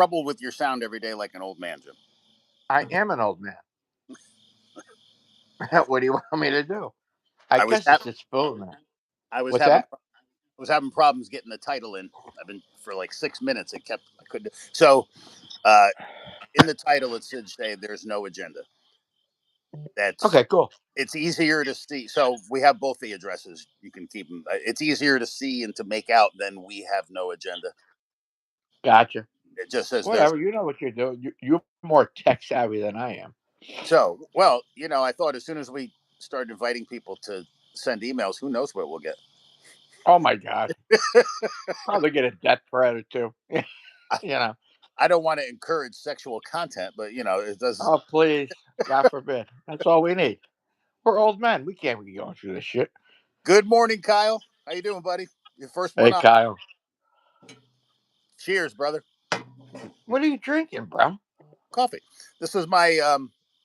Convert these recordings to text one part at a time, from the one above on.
trouble with your sound every day like an old man, Jim. I am an old man. What do you want me to do? I I was guess ha- it's just phone, man. I was What's having that? I was having problems getting the title in. I've been for like 6 minutes. I couldn't. So uh, in the title it should say there's no agenda. That's Okay, cool. It's easier to see. So we have both the addresses. You can keep them. It's easier to see and to make out than we have no agenda. Gotcha. It just says there's. Whatever. You know what you're doing. You're more tech savvy than I am. So, well, I thought as soon as we started inviting people to send emails, who knows what we'll get. Oh my god. Probably get a death threat or two. you know. I don't want to encourage sexual content, but it does. Oh please, God forbid. That's all we need. We're old men. We can't be going through this shit. Good morning, Kyle. How you doing, buddy? Your first one Hey up. Kyle, Cheers, brother. what are you drinking, bro? Coffee. This is my.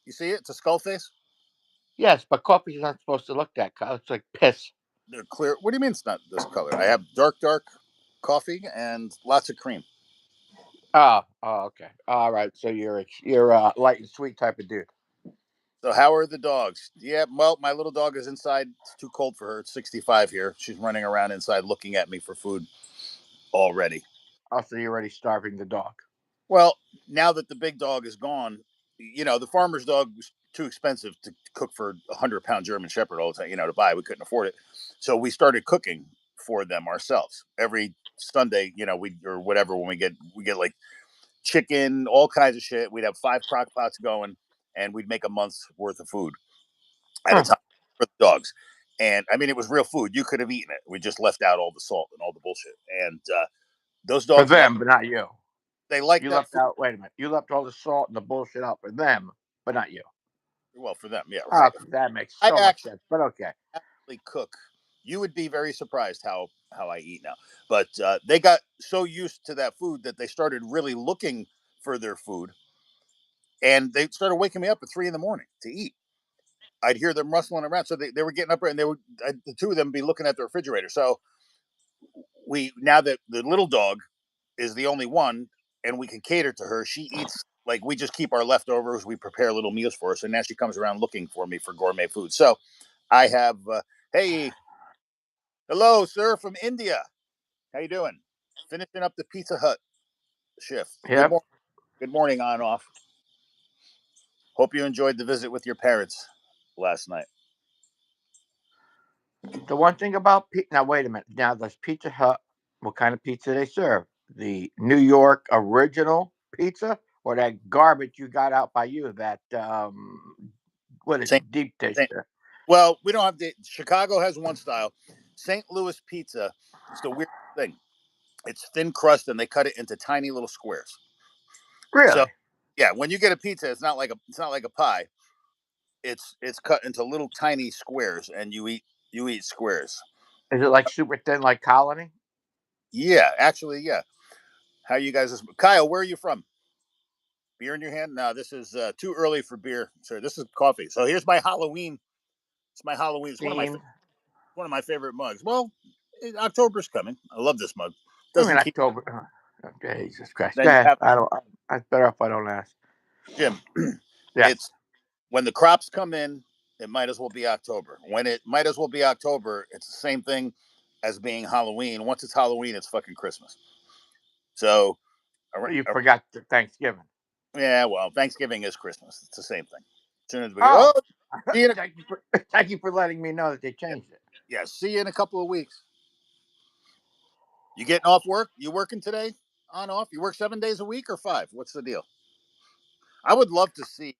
You see it? It's a skull face. Yes, but coffee's not supposed to look that, Kyle. It's like piss. They're clear. What do you mean it's not this color? I have dark coffee and lots of cream. Oh, okay. All right. So you're a light and sweet type of dude. So how are the dogs? Yeah, well, my little dog is inside. It's too cold for her. It's 65 here. She's running around inside looking at me for food already. Also, you're already starving the dog. Well, now that the big dog is gone, the farmer's dog was too expensive to cook for a 100-pound German Shepherd all the time, to buy. We couldn't afford it. So we started cooking for them ourselves. Every Sunday, or whatever, when we get like chicken, all kinds of shit. We'd have 5 crock pots going and we'd make a month's worth of food at a Huh. time for the dogs. And I mean, it was real food. You could have eaten it. We just left out all the salt and all the bullshit. And those For dogs like them, but not you. they like You that left food. out. Wait a minute. You left all the salt and the bullshit out for them, but not you. Well, for them, yeah, right. Okay, that makes I so much sense. But okay. actually cook. You would be very surprised how I eat now. But they got so used to that food that they started really looking for their food, and they started waking me up at 3 in the morning to eat. I'd hear them rustling around, so they were getting up and the two of them be looking at the refrigerator. So we now that the little dog is the only one, and we can cater to her. She eats like we just keep our leftovers. We prepare little meals for her, so now she comes around looking for me for gourmet food. So I have, hey, hello, sir, from India. How you doing? Finishing up the Pizza Hut shift. Good Yep. morning. Good morning, on off. Hope you enjoyed the visit with your parents last night. The one thing about now, wait a minute. Now, does Pizza Hut? What kind of pizza they serve? The New York original pizza, or that garbage you got out by you? That what is Saint, it? Deep dish. Saint, well, we don't have the Chicago has one style. St. Louis pizza. It's the weird thing. It's thin crust, and they cut it into tiny little squares. So Really? yeah, when you get a pizza, it's not like a pie. It's cut into little tiny squares, and you eat squares. Is it like super thin, like Colony? Yeah, actually, yeah. How you guys? Kyle, where are you from? Beer in your hand? No, this is too early for beer, sir. This is coffee. So here's my Halloween. It's my Halloween. It's Themed? one of my favorite mugs. Well, October's coming. I love this mug. I mean Doesn't keep. October. Okay, Jesus Christ. Go Then you ahead. have I don't. It's better if I don't ask. Jim. Yes. It's when the crops come in. It might as well be October. When it might as well be October, it's the same thing as being Halloween. Once it's Halloween, it's fucking Christmas. So, You forgot the Thanksgiving. yeah, well, Thanksgiving is Christmas. It's the same thing. As soon as we Oh, see you in thank you for letting me know that they changed it. yeah, see you in a couple of weeks. You getting off work? You working today? On off? You work 7 days a week or 5? What's the deal? I would love to see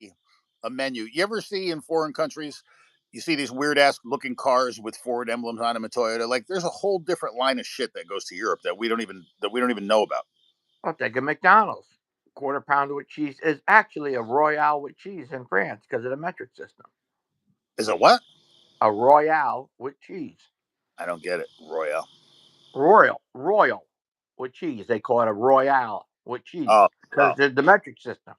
a menu. You ever see in foreign countries? You see these weird ass looking cars with Ford emblems on them and Toyota. Like there's a whole different line of shit that goes to Europe that we don't even know about. I'll take a McDonald's. Quarter pounder with cheese is actually a Royale with cheese in France because of the metric system. Is it what? A Royale with cheese. I don't get it. Royale. Royal with cheese. They call it a Royale with cheese Oh, because oh. the metric system.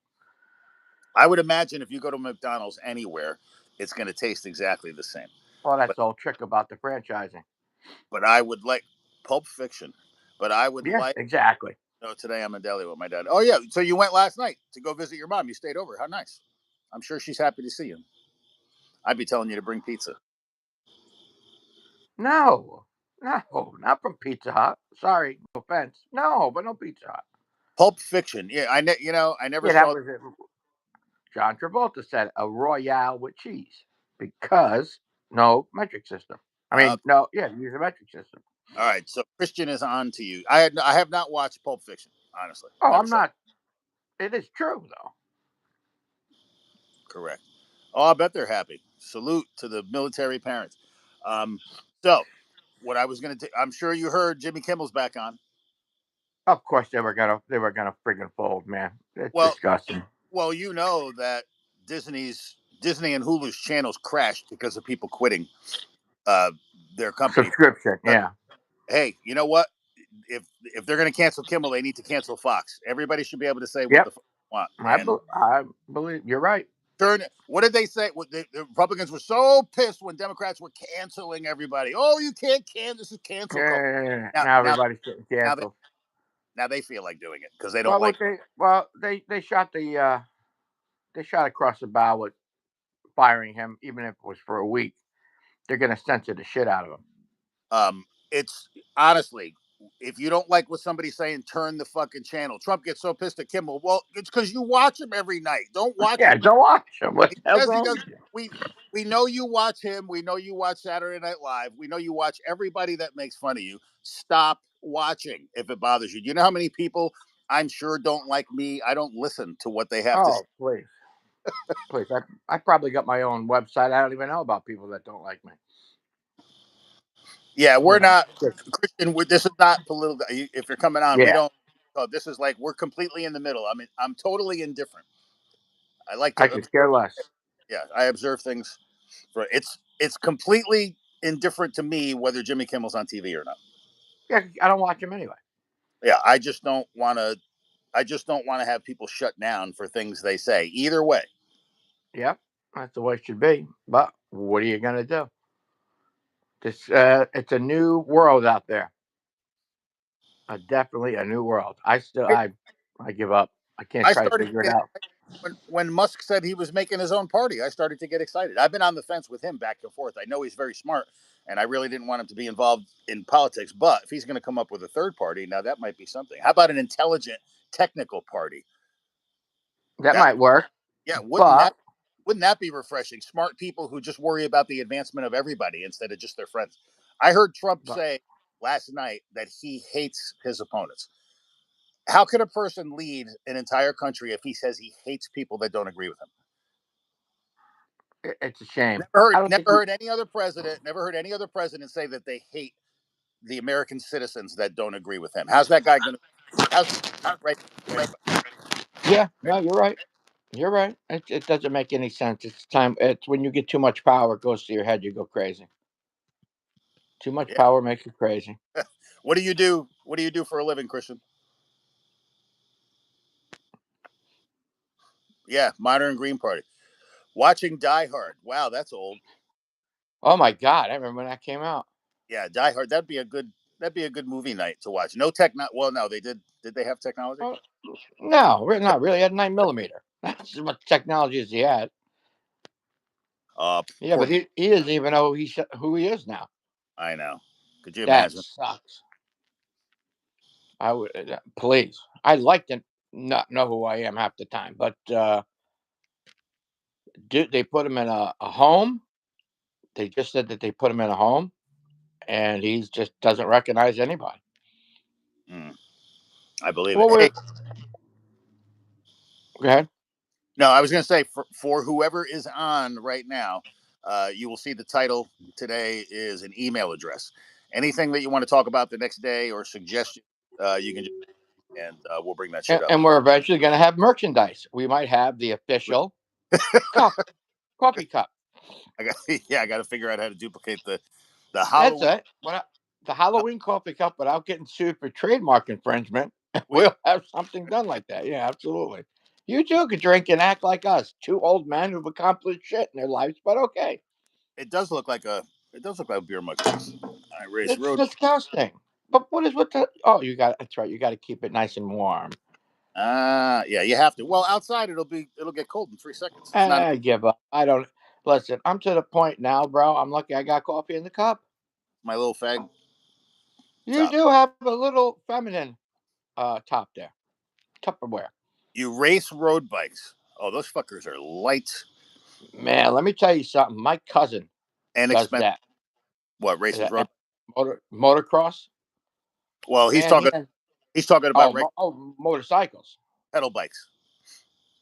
I would imagine if you go to McDonald's anywhere, it's going to taste exactly the same. Well, that's But the whole trick about the franchising. but I would like Pulp Fiction. But I would Yeah, like exactly. No, today I'm in Delhi with my dad. Oh yeah, so you went last night to go visit your mom. You stayed over. How nice. I'm sure she's happy to see you. I'd be telling you to bring pizza. No, no, not from Pizza Hut. Sorry, no offense. No, but no Pizza Hut. Pulp Fiction. Yeah, I never Yeah, that saw. was it. John Travolta said a Royale with cheese because no metric system. I Uh, mean, no, yeah, use a metric system. all right, so Christian is on to you. I have not watched Pulp Fiction. Honestly, Oh, never I'm saw. It. not. It is true though. Correct. Oh, I bet they're happy. Salute to the military parents. Um, so what I was going to, I'm sure you heard Jimmy Kimmel's back on. Of course they were gonna friggin' fold, man. It's Well, disgusting. well, you know that Disney and Hulu's channels crashed because of people quitting uh, their company. Subscription, yeah. Hey, you know what? If they're going to cancel Kimmel, they need to cancel Fox. Everybody should be able to say what the Yep. fuck they want. I, And be- I believe you're right. turn. What did they say? The Republicans were so pissed when Democrats were canceling everybody. Oh, you can't cancel. This is cancel culture. Yeah, Now, now now, everybody's getting now they canceled. now they feel like doing it because they don't Well, like. they shot they shot across the bow with firing him, even if it was for a week. They're gonna censor the shit out of him. It's honestly, if you don't like what somebody's saying, turn the fucking channel. Trump gets so pissed at Kimmel. Well, it's because you watch him every night. Don't watch Yeah, him. don't watch him. What He the hell's says he wrong does. with you? We we know you watch him. We know you watch Saturday Night Live. We know you watch everybody that makes fun of you. Stop watching if it bothers you. Do you know how many people I'm sure don't like me? I don't listen to what they have to say. Oh, please, please. I probably got my own website. I don't even know about people that don't like me. Yeah, we're You know, not Christian. This is not political. If you're coming on, we yeah. don't. This is like we're completely in the middle. I mean, I'm totally indifferent. I like I to could care observe. less. Yeah, I observe things. It's completely indifferent to me whether Jimmy Kimmel's on TV or not. Yeah, I don't watch him anyway. Yeah, I just don't want to. I just don't want to have people shut down for things they say. Either way, Yep, that's the way it should be. But what are you gonna do? It's a new world out there. Definitely a new world. I, I give up. I can't I try to started to figure it get out. when Musk said he was making his own party. I started to get excited. I've been on the fence with him back and forth. I know he's very smart, and I really didn't want him to be involved in politics. But if he's going to come up with a third party, now that might be something. How about an intelligent, technical party? That That might work, yeah, but wouldn't that be refreshing? Smart people who just worry about the advancement of everybody instead of just their friends. I heard Trump but say last night that he hates his opponents. How can a person lead an entire country if he says he hates people that don't agree with him? it's a shame. Never heard I don't never think we. heard any other president, never heard any other president say that they hate the American citizens that don't agree with him. How's that guy going to how's right to anybody? Yeah, no, you're right. You're right. It doesn't make any sense. It's time. It's when you get too much power, it goes to your head. You go crazy. Too much Yeah. power makes you crazy. What do you do? What do you do for a living, Christian? Yeah, Modern Green Party. Watching Die Hard. Wow, that's old. Oh my god, I remember when that came out. Yeah, Die Hard. That'd be a good movie night to watch. No tech. Not well. No, they did. Did they have technology? Oh, no, not really. He had 9 millimeter. That's as much technology as he had. Yeah, Poor. but he doesn't even know who he is now. I know. Could you That imagine? sucks. I would please. I'd like to not know who I am half the time, but they put him in a home. They just said that they put him in a home, and he just doesn't recognize anybody. Mm, I believe it. Well, Hey, go ahead. no, I was going to say for whoever is on right now, you will see the title today is an email address. Anything that you want to talk about the next day or suggestion, you can just and we'll bring that shit up. And we're eventually going to have merchandise. We might have the official cup, coffee cup. I got yeah, I got to figure out how to duplicate the That's Halloween. it. The Halloween coffee cup without getting sued for trademark infringement. We We'll have something done like that. Yeah, absolutely. You too could drink and act like us, two old men who've accomplished shit in their lives, but okay. it does look like a beer mug. I race It's road. disgusting. But what is with the? Oh, you got. That's right. You got to keep it nice and warm. Yeah, you have to. Well, outside it'll get cold in 3 seconds. It's not I give up. I don't listen. I'm to the point now, bro. I'm lucky I got coffee in the cup. my little fag You top. do have a little feminine top there, Tupperware. You race road bikes. Oh, those fuckers are light Man, let me tell you something. My cousin and does expensive. that. What races Uh, road? motocross. Well, Man, he has he's talking about motorcycles. pedal bikes.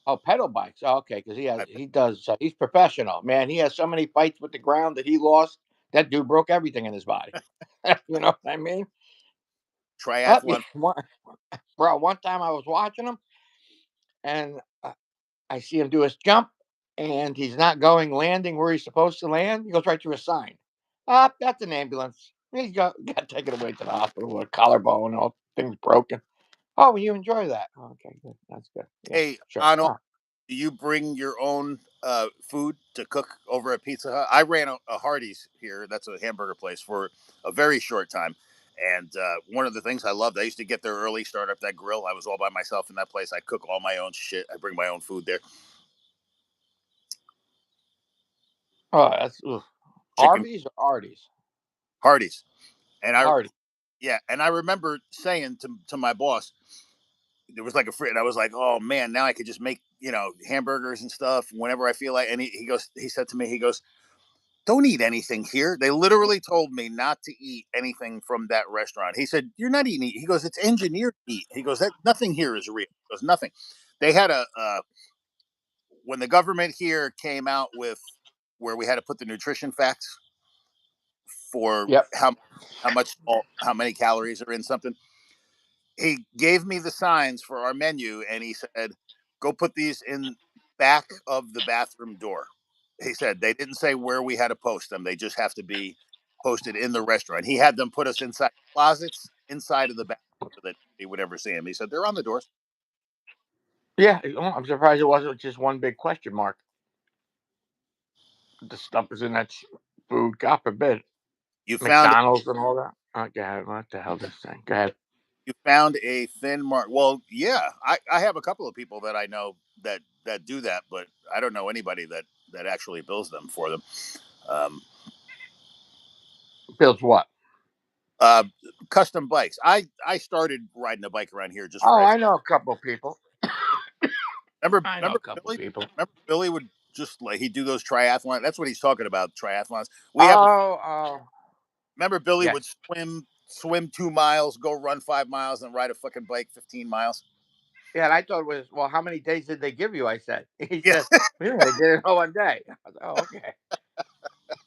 Oh, pedal bikes. Oh, okay, because he does. He's professional. Man, he has so many fights with the ground that he lost. That dude broke everything in his body. You know what I mean? Up, yeah, Triathlon. bro. One time I was watching him, and I see him do his jump, and he's not going landing where he's supposed to land. He goes right through a sign. That's an ambulance. He's got taken away to the hospital with a collarbone, all things broken. Oh, well, you enjoy that? Oh, okay, good. That's good. Yeah, Hey, sure. Arnold, Oh, do you bring your own food to cook over at Pizza Hut? I ran a Hardee's here. That's a hamburger place for a very short time. And one of the things I loved, I used to get there early, start up that grill. I was all by myself in that place. I cook all my own shit. I bring my own food there. oh, that's ugh. Chicken Arby's or Arties? Hardee's. And Artie. yeah, and I remember saying to my boss, there was like a free, and I was like, oh man, now I could just make, hamburgers and stuff whenever I feel like. And he said to me, he goes, don't eat anything here. They literally told me not to eat anything from that restaurant. He said, you're not eating. He goes, it's engineered meat. He goes, that nothing here is real. He goes, nothing. They had when the government here came out with where we had to put the nutrition facts for Yep. how much how many calories are in something. He gave me the signs for our menu and he said, go put these in back of the bathroom door. He said they didn't say where we had to post them. They just have to be posted in the restaurant. He had them put us inside closets inside of the bathroom so that he would ever see them. He said they're on the doors. Yeah. I'm surprised it wasn't just one big question mark. The stuff is in that food. God forbid. You found McDonald's and all that. Oh, God, what the hell this thing? Go ahead. you found a thin mark. Well, yeah, I have a couple of people that I know that do that, but I don't know anybody that actually bills them for them. Um, Builds what? uh, Custom bikes. I started riding a bike around here just for Oh, I extra. know a couple people. Remember I know a remember couple Billy? people. Remember Billy would just like he'd do those triathlon. That's what he's talking about, triathlons. We have Oh, oh, remember Billy would yes. swim 2 miles, go run 5 miles, and ride a fucking bike 15 miles. Yeah, and I thought it was, well, how many days did they give you? I said. He Yeah, said, we only did it all one day. I was, oh, okay.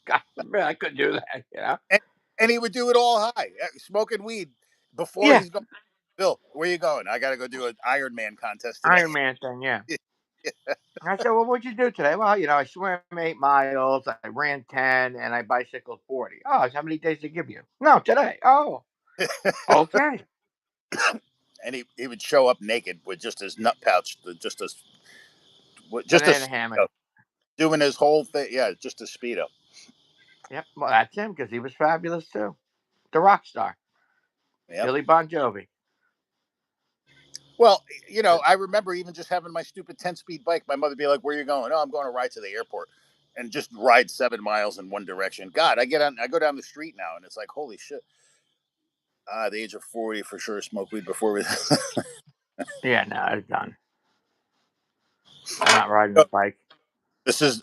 God forbid I couldn't do that. and, and he would do it all high, smoking weed before Yeah, he's going. Bill, where you going? I got to go do an Ironman contest today. Iron Man thing, yeah. I said, well, what'd you do today? Well, I swam 8 miles, I ran 10, and I bicycled 40. Oh, how many days did they give you? No, today. Oh, okay. And he would show up naked with just his nut pouch, just a Banana hammock. speedo, doing his whole thing. Yeah, just a speedo. Yep, well, that's him because he was fabulous too. The rock star, Yep. Billy Bon Jovi. Well, I remember even just having my stupid 10-speed bike. My mother be like, "Where are you going?" "Oh, I'm going to ride to the airport," and just ride 7 miles in one direction. God, I go down the street now, and it's like, holy shit. The age of 40 for sure. Smoke weed before we. Yeah, no, it's done. I'm not riding a bike. This is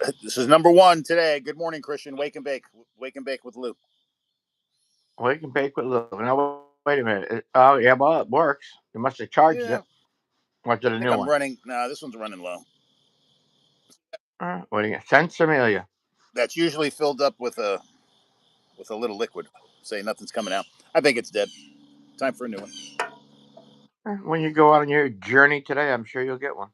number one today. Good morning, Christian. Wake and bake with Lou. We can bake with Lou. No, wait a minute. Oh, yeah, well, it works. You must have charged Yeah, it. What's it, I a think new I'm one? running. Nah, this one's running low. What do you got? Sensimilia. That's usually filled up with a little liquid. Say nothing's coming out. I think it's dead. Time for a new one. When you go out on your journey today, I'm sure you'll get one.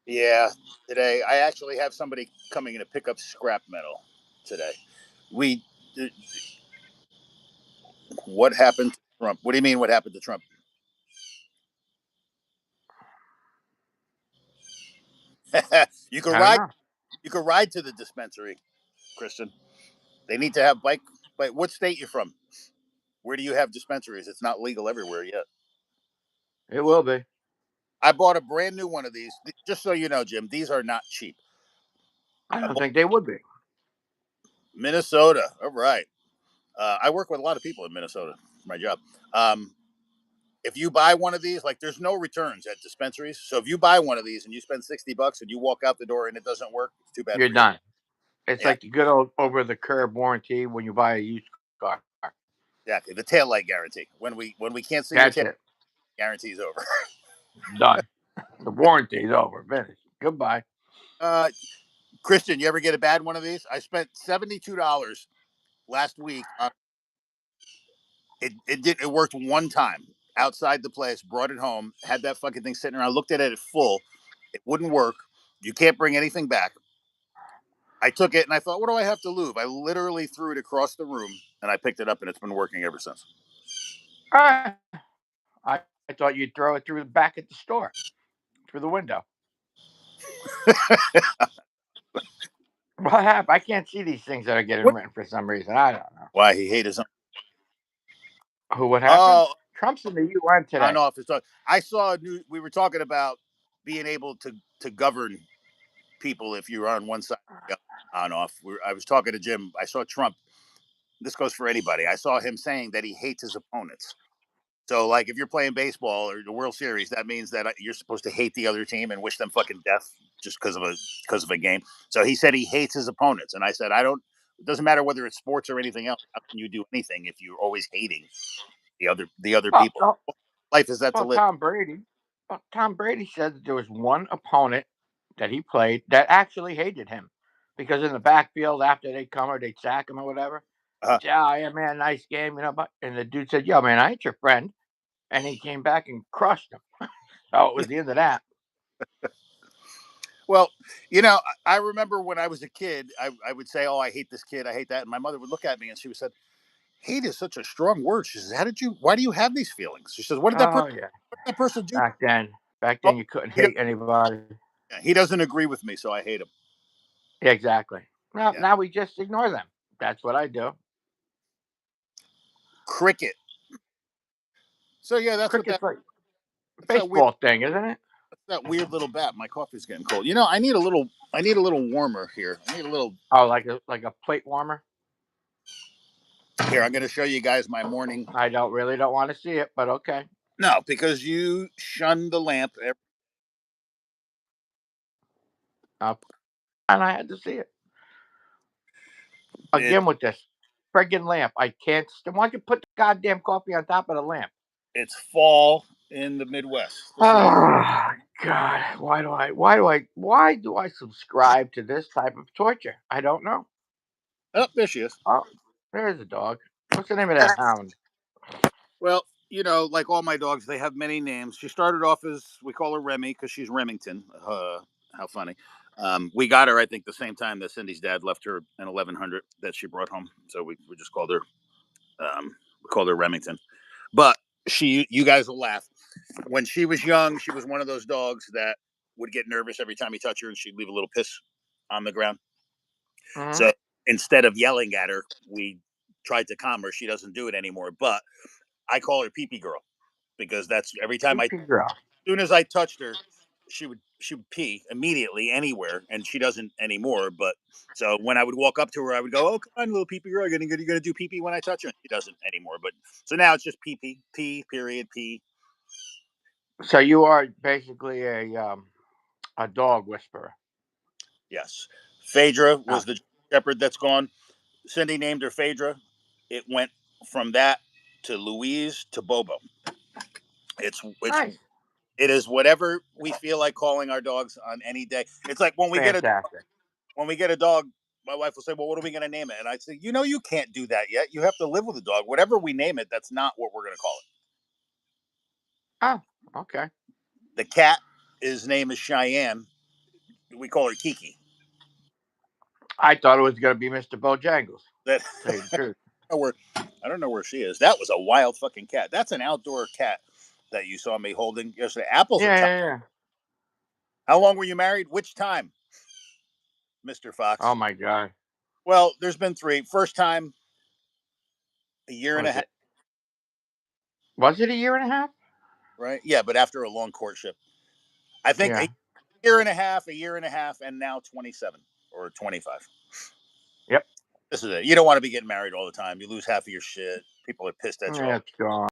Yeah, today I actually have somebody coming in to pick up scrap metal today. We, what happened to Trump? What do you mean? What happened to Trump? you could I don't ride. know. You could ride to the dispensary, Christian. They need to have bike. But what state you from? Where do you have dispensaries? It's not legal everywhere yet. It will be. I bought a brand new one of these. Just so you know, Jim, these are not cheap. I I don't bought think they would be. Minnesota. All right. I work with a lot of people in Minnesota for my job. Um, if you buy one of these, like there's no returns at dispensaries. So if you buy one of these and you spend $60 and you walk out the door and it doesn't work, it's too bad You're for you. done. It's Yeah, like the good old over the curb warranty when you buy a used car. exactly. The tail light guarantee. When we can't see your That's tail, it. guarantee's over. Done. The warranty's over. Finished. Goodbye. uh, Christian, you ever get a bad one of these? I spent $72 last week on it. It worked one time outside the place. Brought it home. Had that fucking thing sitting around. Looked at it at full. It wouldn't work. You can't bring anything back. I took it and I thought, what do I have to lose? I literally threw it across the room and I picked it up and it's been working ever since. Ah, I thought you'd throw it through the back at the store, through the window. What happened? I can't see these things that are getting What? written for some reason. I don't know. Why he hated his own. Who? What happened? Oh, Trump's in the UN on today. office. I saw a new. We were talking about being able to govern people if you're on one side on off. I was talking to Jim. I saw Trump. This goes for anybody. I saw him saying that he hates his opponents. So, like, if you're playing baseball or the World Series, that means that you're supposed to hate the other team and wish them fucking death just because of a game. So he said he hates his opponents, and I said I don't. It doesn't matter whether it's sports or anything else. How can you do anything if you're always hating the other Well, people? well, What life is that to well, live? Tom Brady. Well, Tom Brady said that there was one opponent that he played that actually hated him because in the backfield after they come or they'd sack him or whatever, Uh, he'd say, "Oh yeah, man, nice game," But and the dude said, "Yo, man, I ain't your friend," and he came back and crushed him. So it was the end of that. well, I remember when I was a kid, I would say, "Oh, I hate this kid. I hate that," and my mother would look at me and she would say, "Hate is such a strong word." She says, "How did you? Why do you have these feelings?" She says, Oh yeah, what did that person do?" back then, back Oh, then you couldn't he, do- hate anybody. he doesn't agree with me, so I hate him. Yeah, exactly. Now, Yeah, now we just ignore them. That's what I do. cricket. So yeah, that's what Cricket's like a that's that weird baseball thing, isn't it? that weird little bat. My coffee's getting cold. I need a little warmer here. I need a little Oh, like a plate warmer. here. I'm going to show you guys my morning. I don't want to see it, but okay. No, because you shun the lamp. Uh, and I had to see it It, again with this friggin' lamp. I can't. Why don't you put the goddamn coffee on top of the lamp? it's fall in the Midwest. This is Oh God! Why do I subscribe to this type of torture? I don't know. oh, there she is. Oh, there's a dog. What's the name of that hound? Well, like all my dogs, they have many names. She started off as we call her Remy because she's Remington. How funny. We got her, I think, the same time that Cindy's dad left her an 1100 that she brought home. So we just called her Remington. But you guys will laugh. When she was young, she was one of those dogs that would get nervous every time you touch her, and she'd leave a little piss on the ground. Mm-hmm. So instead of yelling at her, we tried to calm her. She doesn't do it anymore. But I call her Pee Pee Girl because that's every time Creepy girl. as soon as I touched her, she would pee immediately anywhere, and she doesn't anymore. But so when I would walk up to her, I would go, "Oh, come on, little pee pee girl, you're gonna do pee pee when I touch her." And she doesn't anymore. But so now it's just pee pee, pee period, pee. So you are basically a dog whisperer. Yes, Phaedra Oh, was the shepherd that's gone. Cindy named her Phaedra. It went from that to Louise to Bobo. It's nice, it is whatever we feel like calling our dogs on any day. It's like fantastic. when we get a dog, my wife will say, "Well, what are we going to name it?" And I say, you can't do that yet. You have to live with the dog. Whatever we name it, that's not what we're going to call it." Oh, okay. The cat, his name is Cheyenne. We call her Kiki. I thought it was going to be Mr. Bojangles. That Tell you the truth. I don't know where she is. That was a wild fucking cat. That's an outdoor cat that you saw me holding yesterday. Apple's a Yeah, top. yeah, yeah. How long were you married? Which time, Mister Oh Fox? my God. Well, there's been three. First time, a year and a Was half. it? Was it a year and a half? right? Yeah, but after a long courtship, I think Yeah. a year and a half, a year and a half, and now 27 or 25. Yep. This is it. You don't want to be getting married all the time. You lose half of your shit. People are pissed at you Yeah, all. it's gone.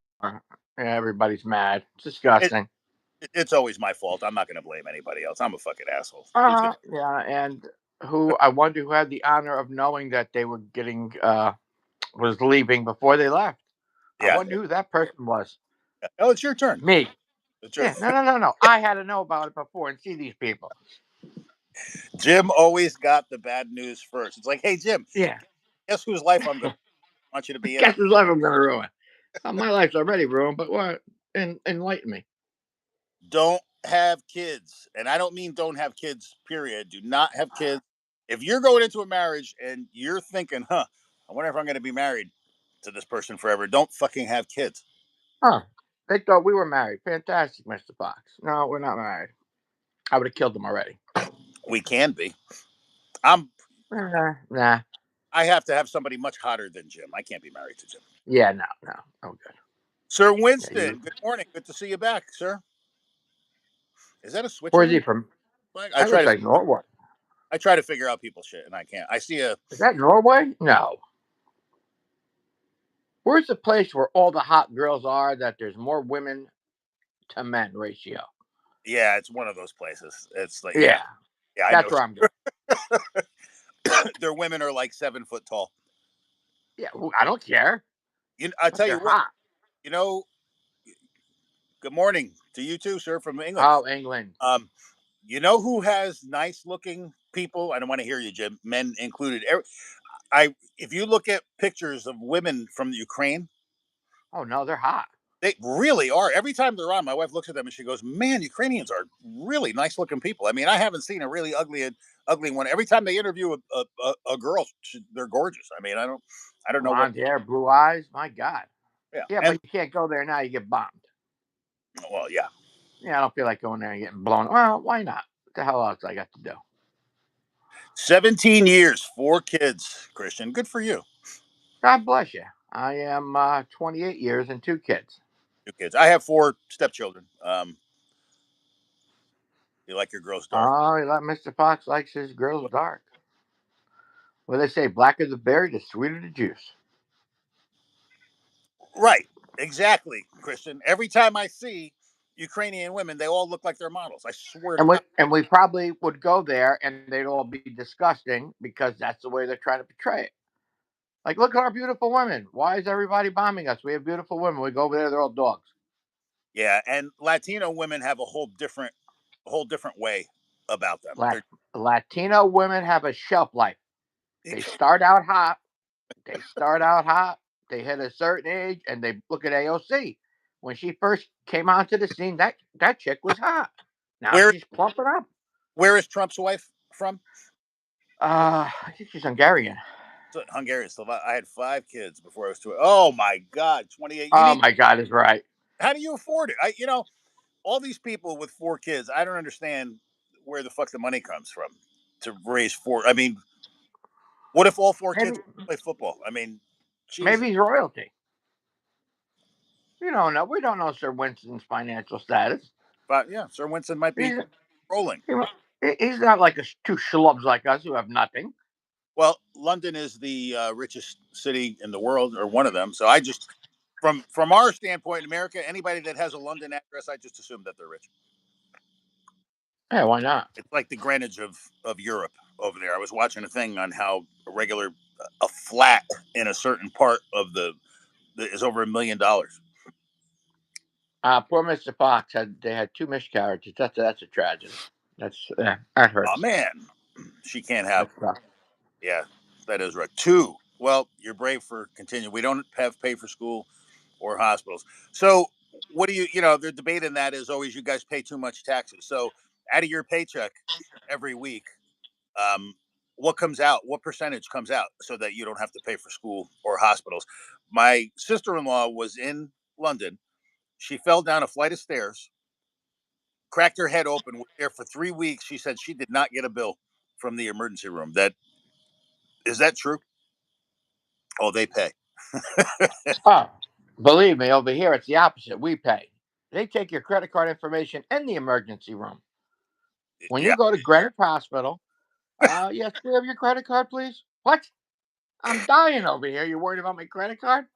Yeah, everybody's mad. It's It, disgusting. it's always my fault. I'm not going to blame anybody else. I'm a fucking asshole. Who's gonna? Yeah, and who I wonder who had the honor of knowing that they were getting was leaving before they left. I Yeah. wonder who that person was. Yeah. Oh, it's your turn. Me. It's your Yeah, no. I had to know about it before and see these people. Jim always got the bad news first. It's like, hey Jim, Yeah. guess whose life I'm going to want you to be in on? Guess whose life I'm gonna ruin? My life's already ruined, but what? Enlighten me. Don't have kids, and I don't mean don't have kids. Period. Do not have kids. If you're going into a marriage and you're thinking, huh, I wonder if I'm going to be married to this person forever. Don't fucking have kids. Huh. They thought we were married. Fantastic, Mr. Fox. No, we're not married. I would have killed them already. We can be. I'm. Nah. I have to have somebody much hotter than Jim. I can't be married to Jim. Yeah, no. Oh, good. Sir Yeah, you. Winston, good morning. Good to see you back, sir. Is that a Where's he Switzerland from? flag? That looks like Norway. I try to figure out people's shit, and I can't. I see a Is that Norway? No. Where's the place where all the hot girls are that there's more women to men ratio? yeah. It's one of those places. It's like Yeah, yeah. I that's know. where I'm going. Their women are like 7 foot tall. Yeah, I don't care, I but tell they're you what. hot. You know. Good morning to you too, sir, from England. Oh, England. Um, you know who has nice looking people? I don't want to hear you, Jim. Men included. I if you look at pictures of women from the Ukraine, Oh no, they're hot. they really are. Every time they're on, my wife looks at them and she goes, "Man, Ukrainians are really nice looking people." I mean, I haven't seen a really ugly one. Every time they interview a girl, they're gorgeous. I mean, I don't know what. Blonde hair, blue eyes. My God. Yeah, Yeah, but and you can't go there now. You get bombed. well, yeah, Yeah, I don't feel like going there and getting blown. Well, why not? What the hell else I got to do? 17 years, 4 kids, Christian. Good for you. God bless you. I am 28 years and 2 kids. 2 kids. I have 4 stepchildren. You like your girls dark, Oh, Mr. Fox likes his girls dark. Well, they say blacker the berry, the sweeter the juice. right? Exactly, Christian. Every time I see Ukrainian women, they all look like they're models. I swear to And we God. and we probably would go there, and they'd all be disgusting because that's the way they're trying to portray it. Like, look at our beautiful women. Why is everybody bombing us? We have beautiful women. We go over there, they're all dogs. Yeah, and Latino women have a whole different way about them. Lat- Latino women have a shelf life. They start out hot. They start out hot. They hit a certain age, and they look at AOC. When she first came onto the scene, that chick was hot. Now where she's plumping up. where is Trump's wife from? I think she's Hungarian. Hungarian. So I had 5 kids before I was 2. Oh my God, 28. You Oh need. my God, is right. How do you afford it? All these people with 4 kids. I don't understand where the fuck the money comes from to raise 4. I mean, what if all 4 kids Maybe play football? I mean, Jesus. maybe he's royalty. We don't know. We don't know Sir Winston's financial status. But yeah, Sir Winston might be He's rolling. he's not like two schlubs like us who have nothing. Well, London is the richest city in the world, or one of them. So I just, from our standpoint in America, anybody that has a London address, I just assume that they're rich. Yeah, why not? It's like the Greenwich of Europe over there. I was watching a thing on how a flat in a certain part of the is over $1 million. Poor Mr. Fox had 2 miscarriages. That's a tragedy. That Oh hurts. man, she can't have. That's tough. Yeah, that is right. 2. Well, you're brave for continuing. We don't have pay for school or hospitals. So what do they're debating that is always you guys pay too much taxes. So out of your paycheck every week, um, what comes out, what percentage comes out so that you don't have to pay for school or hospitals? My sister-in-law was in London. She fell down a flight of stairs, cracked her head open, was there for 3 weeks. She said she did not get a bill from the emergency room. That is that true? Oh, they pay. Oh. Believe me, over here it's the opposite. We pay. They take your credit card information in the emergency room. When you Yeah. go to Greenwich Hospital, yes, do you have your credit card, please? What? I'm dying over here. You worried about my credit card?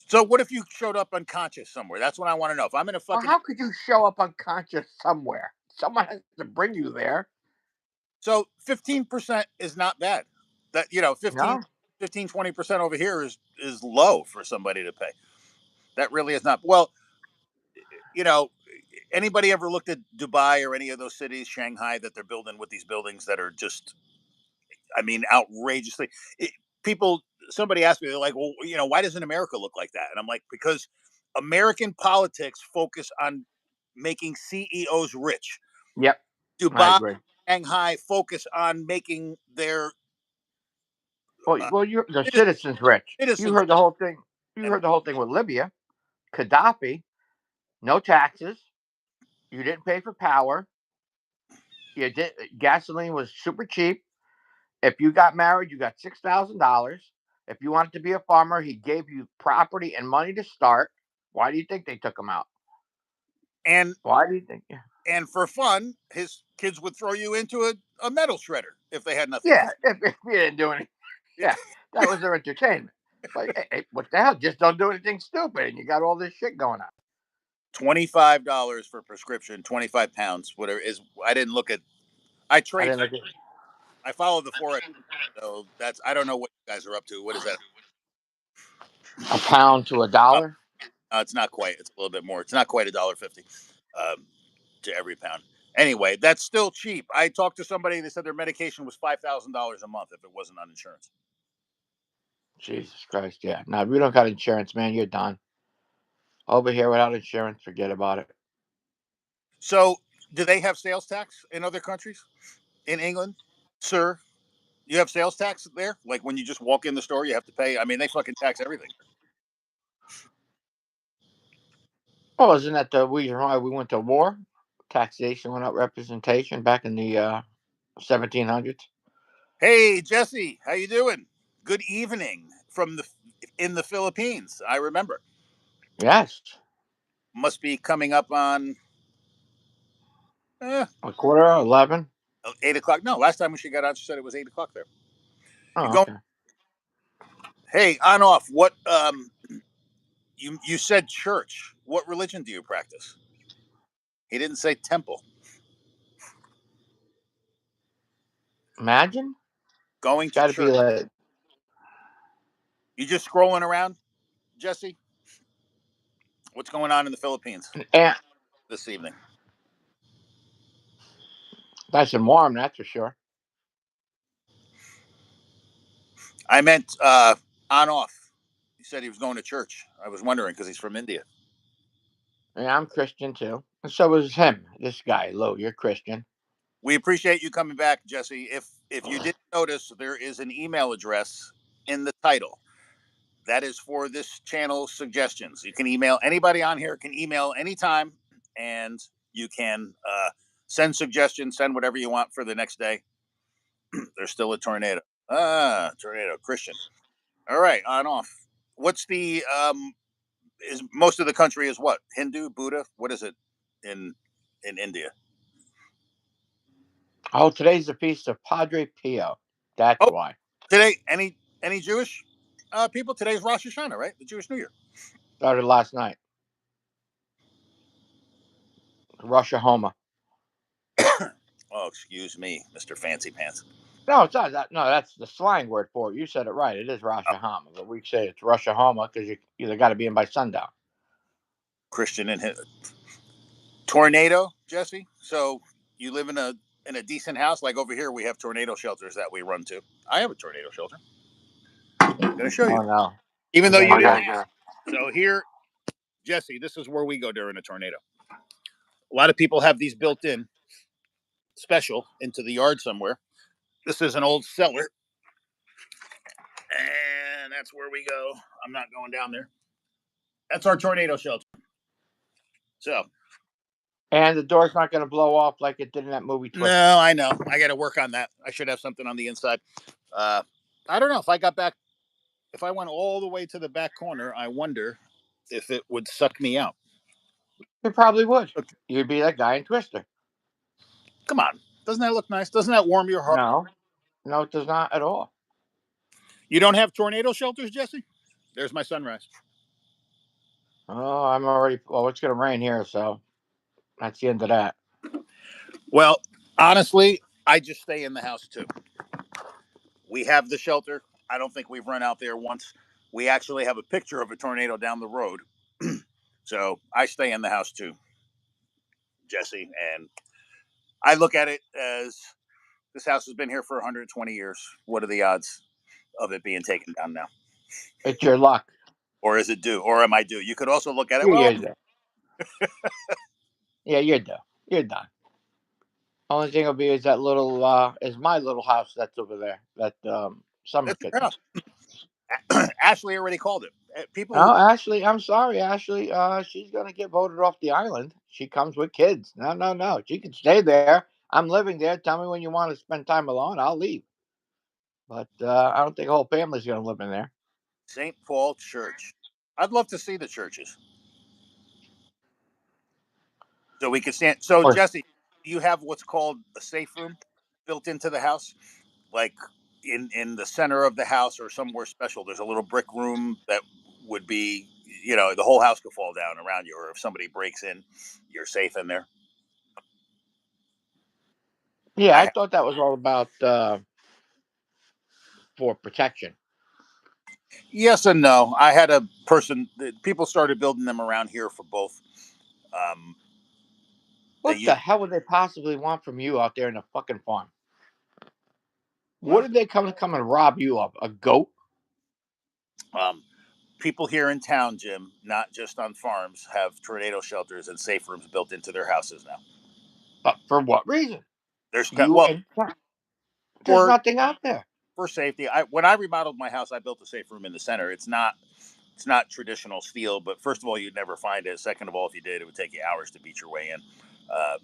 So what if you showed up unconscious somewhere? That's what I want to know. If I'm in a Well, fucking how could you show up unconscious somewhere? Someone has to bring you there. so 15% is not bad. That you know, No. 20% over here is low for somebody to pay. That really is not well, you know, anybody ever looked at Dubai or any of those cities, Shanghai, that they're building with these buildings that are just, I mean, outrageously. It, people, somebody asked me, they're like, well, you know, why doesn't America look like that? And I'm like, because American politics focus on making CEOs rich. Yep. I Dubai, agree. Shanghai focus on making their Well, uh, you're the citizens rich. You citizens. heard the whole thing. You And heard the whole thing with Libya, Gaddafi. No taxes. You didn't pay for power. You did. Gasoline was super cheap. If you got married, you got $6,000. If you wanted to be a farmer, he gave you property and money to start. Why do you think they took him out? and Why do you think? Yeah, and for fun, his kids would throw you into a metal shredder if they had nothing to yeah. If you didn't do anything, do. yeah, that was their entertainment. Like, hey, what the hell? Just don't do anything stupid, and you got all this shit going on. $25 for prescription, 25 pounds, whatever is. I didn't look at. I I trade. didn't look at I follow the forex, so that's. I don't know what you guys are up to. What is that? a pound to a Oh, dollar. it's not quite. It's a little bit more. It's not quite $1.50 um, to every pound. Anyway, that's still cheap. I talked to somebody. They said their medication was $5,000 a month if it wasn't on insurance. Jesus Christ, yeah. Now, if you don't got insurance, man, you're done. Over here without insurance, forget about it. So, do they have sales tax in other countries? In England, sir, you have sales tax there? Like when you just walk in the store, you have to pay. I mean, they fucking tax everything. Well, isn't that the reason why we went to war? Taxation without representation back in the 1700s. Hey, Jesse, how you doing? Good evening from the in the Philippines. I remember. Yes, Must be coming up on eh, a quarter, 11. 8 o'clock. No, last time when she got on, she said it was 8 o'clock there. You Oh, going? okay. Hey, on off. What? You said church. What religion do you practice? He didn't say temple. Imagine. Going It's to got to be church. like, You just scrolling around, Jesse? What's going on in the Philippines and this evening? nice and warm, that's for sure. I meant on off. He said he was going to church. I was wondering because he's from India. Yeah, I'm Christian too. And so is him, this guy, Lou. You're Christian. We appreciate you coming back, Jesse. If you didn't notice, there is an email address in the title. That is for this channel suggestions. You can email anybody on here. Can email anytime, and you can send suggestions. Send whatever you want for the next day. There's still a tornado. Tornado. Christian. All right, on off. What's the is most of the country is what? Hindu, Buddha? What is it in India? Oh, today's the feast of Padre Pio. That's Oh, why. today any Jewish people? Today's Rosh Hashanah, right? The Jewish New Year. Started last night. Russia Homa. Oh, excuse me, Mister Fancy Pants. No, it's not that. No, that's the slang word for it. You said it right. It is Rosh Oh, Hashanah, but we say it's Russia Homa because you either got to be in by sundown. Christian and tornado, Jesse. So you live in a decent house. Like over here, we have tornado shelters that we run to. I have a tornado shelter. I'm going to show you, Oh no, even I'm though you gonna didn't. go. So here, Jesse, this is where we go during a tornado. A lot of people have these built in special into the yard somewhere. This is an old cellar, and that's where we go. I'm not going down there. That's our tornado shelter. So, And the door's not gonna blow off like it did in that movie Twister. no, I know. I got to work on that. I should have something on the inside. Uh, I don't know if I got back. if I went all the way to the back corner, I wonder if it would suck me out. You probably would. Look, You'd be that guy in Twister. come on, doesn't that look nice? Doesn't that warm your heart? No, no, it does not at all. You don't have tornado shelters, Jesse? There's my sunrise. Oh, I'm already. Well, it's going to rain here, so that's the end of that. Well, honestly, I just stay in the house too. We have the shelter. I don't think we've run out there once. We actually have a picture of a tornado down the road. So I stay in the house too, Jesse. And I look at it as this house has been here for 120 years. What are the odds of it being taken down now? It's your luck. Or is it due? Or am I due? You could also look at it, well, You're done. Yeah, you're done. You're done. Only thing will be is that little is my little house that's over there. That summer it's your kitchen. house. Ashley already called it. People who Oh, Ashley, I'm sorry, Ashley. She's gonna get voted off the island. She comes with kids. No, no, no. She can stay there. I'm living there. Tell me when you want to spend time alone. I'll leave. But I don't think the whole family's gonna live in there. St. Paul Church. I'd love to see the churches so we could stand. So Or Jesse, you have what's called a safe room built into the house, like in the center of the house or somewhere special. There's a little brick room that would be, the whole house could fall down around you, or if somebody breaks in, you're safe in there. yeah, I I have, thought that was all about for protection. yes and no. I had a person. People started building them around here for both. Um, they What use the hell would they possibly want from you out there in the fucking farm? What well, did they come and rob you of? A goat? um, people here in town, Jim, not just on farms, have tornado shelters and safe rooms built into their houses now. But for what reason? There's You well and there's for nothing out there. for safety. When I remodeled my house, I built a safe room in the center. It's not traditional steel, but first of all, you'd never find it. Second of all, if you did, it would take you hours to beat your way in.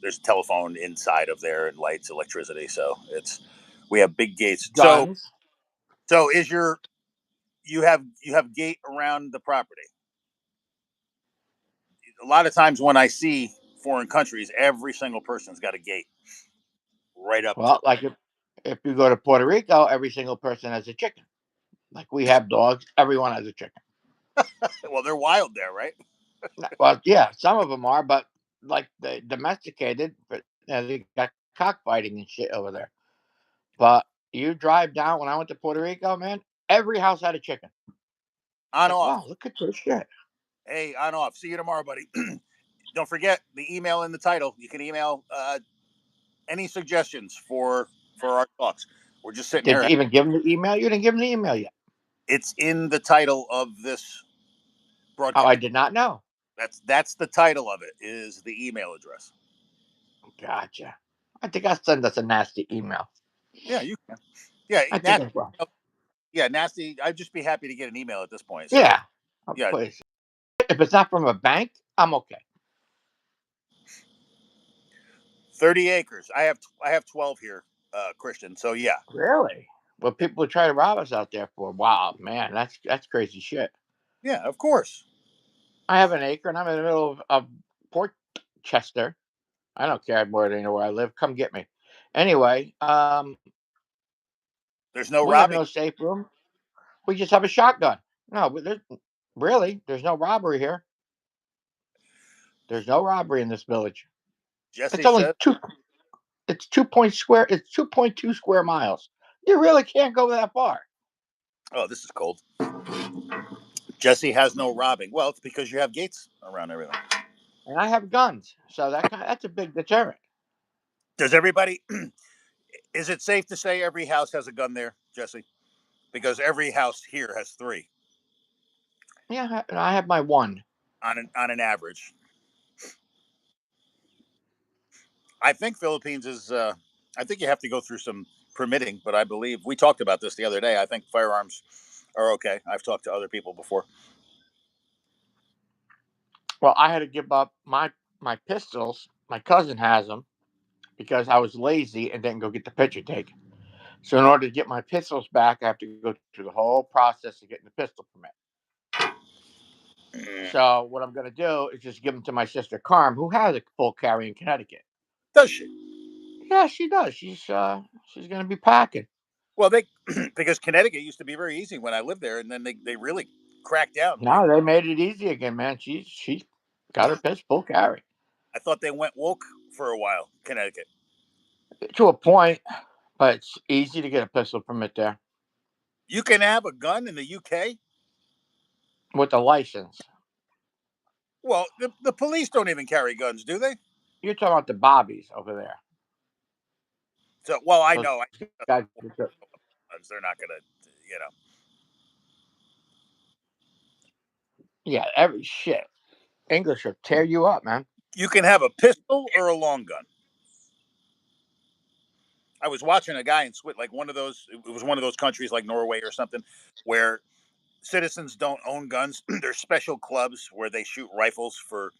There's a telephone inside of there and lights, electricity. So we have big gates. So Guns. so is your you have gate around the property. A lot of times when I see foreign countries, every single person's got a gate right up to. Well, like if you go to Puerto Rico, every single person has a chicken. Like we have dogs, everyone has a chicken. Well, they're wild there, right? Well, yeah, some of them are, but like they domesticated, but they got cockfighting and shit over there. But you drive down when I went to Puerto Rico, man, every house had a chicken. On Like, off. wow, look at this shit. Hey, on off. See you tomorrow, buddy. Don't forget the email in the title. You can email any suggestions for our talks. We're just sitting Did here. you even give them the email? You didn't give them the email yet. It's in the title of this Oh, I broadcast. did not know. That's the title of it. Is the email address? Gotcha. I think I'll send us a nasty email. Yeah, you can. Yeah, I think nasty. I'm wrong. Yeah, nasty. I'd just be happy to get an email at this point. So Yeah. yeah, Please. If it's not from a bank, I'm okay. 30 acres. I have 12 here, Christian. So yeah, Really? What people would try to rob us out there for? Wow, man, that's crazy shit. yeah, of course. I have an acre and I'm in the middle of Port Chester. I don't care more than where I live. Come get me. Anyway, There's no we have robbing. no safe room. We just have a shotgun. No, there's no robbery here. There's no robbery in this village. It's Jesse only said, two. It's 2 point square. It's 2.2 square miles. You really can't go that far. "Oh, this is cold." Jesse has no robbing. Well, it's because you have gates around everything. And I have guns, so that's a big deterrent. Does everybody? Is it safe to say every house has a gun there, Jesse? Because every house here has three Yeah, I have my one. on an average. I think Philippines is. I think you have to go through some permitting, but I believe we talked about this the other day. I think firearms are okay. I've talked to other people before. Well, I had to give up my pistols. My cousin has them because I was lazy and didn't go get the picture taken. So in order to get my pistols back, I have to go through the whole process of getting the pistol permit. Mm. So what I'm going to do is just give them to my sister Carm, who has a full carry in Connecticut. Does she? Yeah, she does. She's going to be packing. Well, they because Connecticut used to be very easy when I lived there, and then they really cracked down. No, they made it easy again, man. She got her pistol full carry I thought they went woke for a while, Connecticut. to a point, but it's easy to get a pistol permit there You can have a gun in the UK. with a license. Well, the police don't even carry guns, do they? You're talking about the bobbies over there. So, well, I Those know. guys, They're not gonna, you know. yeah, every shit. English will tear you up, man. You can have a pistol or a long gun. I was watching a guy in Switzerland, like one of those. It was one of those countries like Norway or something, where citizens don't own guns. There's special clubs where they shoot rifles for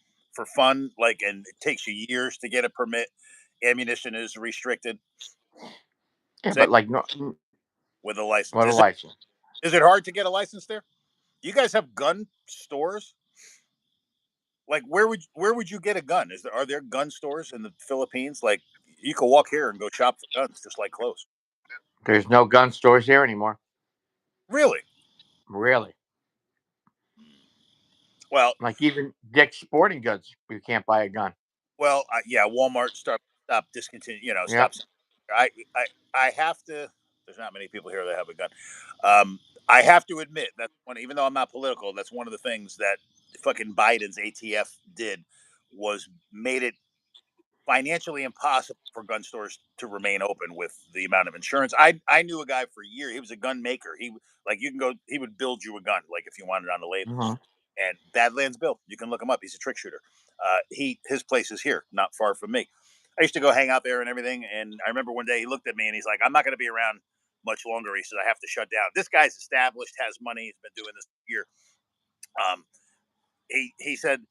fun, like, and it takes you years to get a permit. Ammunition is restricted. Yeah, Same but like, no, with a license. what a license. Is it hard to get a license there? You guys have gun stores? Like, where would you get a gun? Are there gun stores in the Philippines? Like, you can walk here and go shop for guns, just like clothes. There's no gun stores here anymore. Really? Really. Well, Like even Dick's Sporting Goods, you can't buy a gun. yeah. Walmart stop discontinue. Yep. Stop. I I I have to. There's not many people here that have a gun. Um, I have to admit that one, even though I'm not political, that's one of the things that fucking Biden's ATF did was made it financially impossible for gun stores to remain open with the amount of insurance. I knew a guy for a year. He was a gun maker. He like you can go. He would build you a gun like if you wanted it on the lathe. Mm-hmm. And Badlands Bill, you can look him up. He's a trick shooter. His place is here, not far from me. I used to go hang out there and everything. And I remember one day he looked at me and he's like, "I'm not going to be around much longer." He said, "I have to shut down." This guy's established, has money. He's been doing this for a year. Um, he said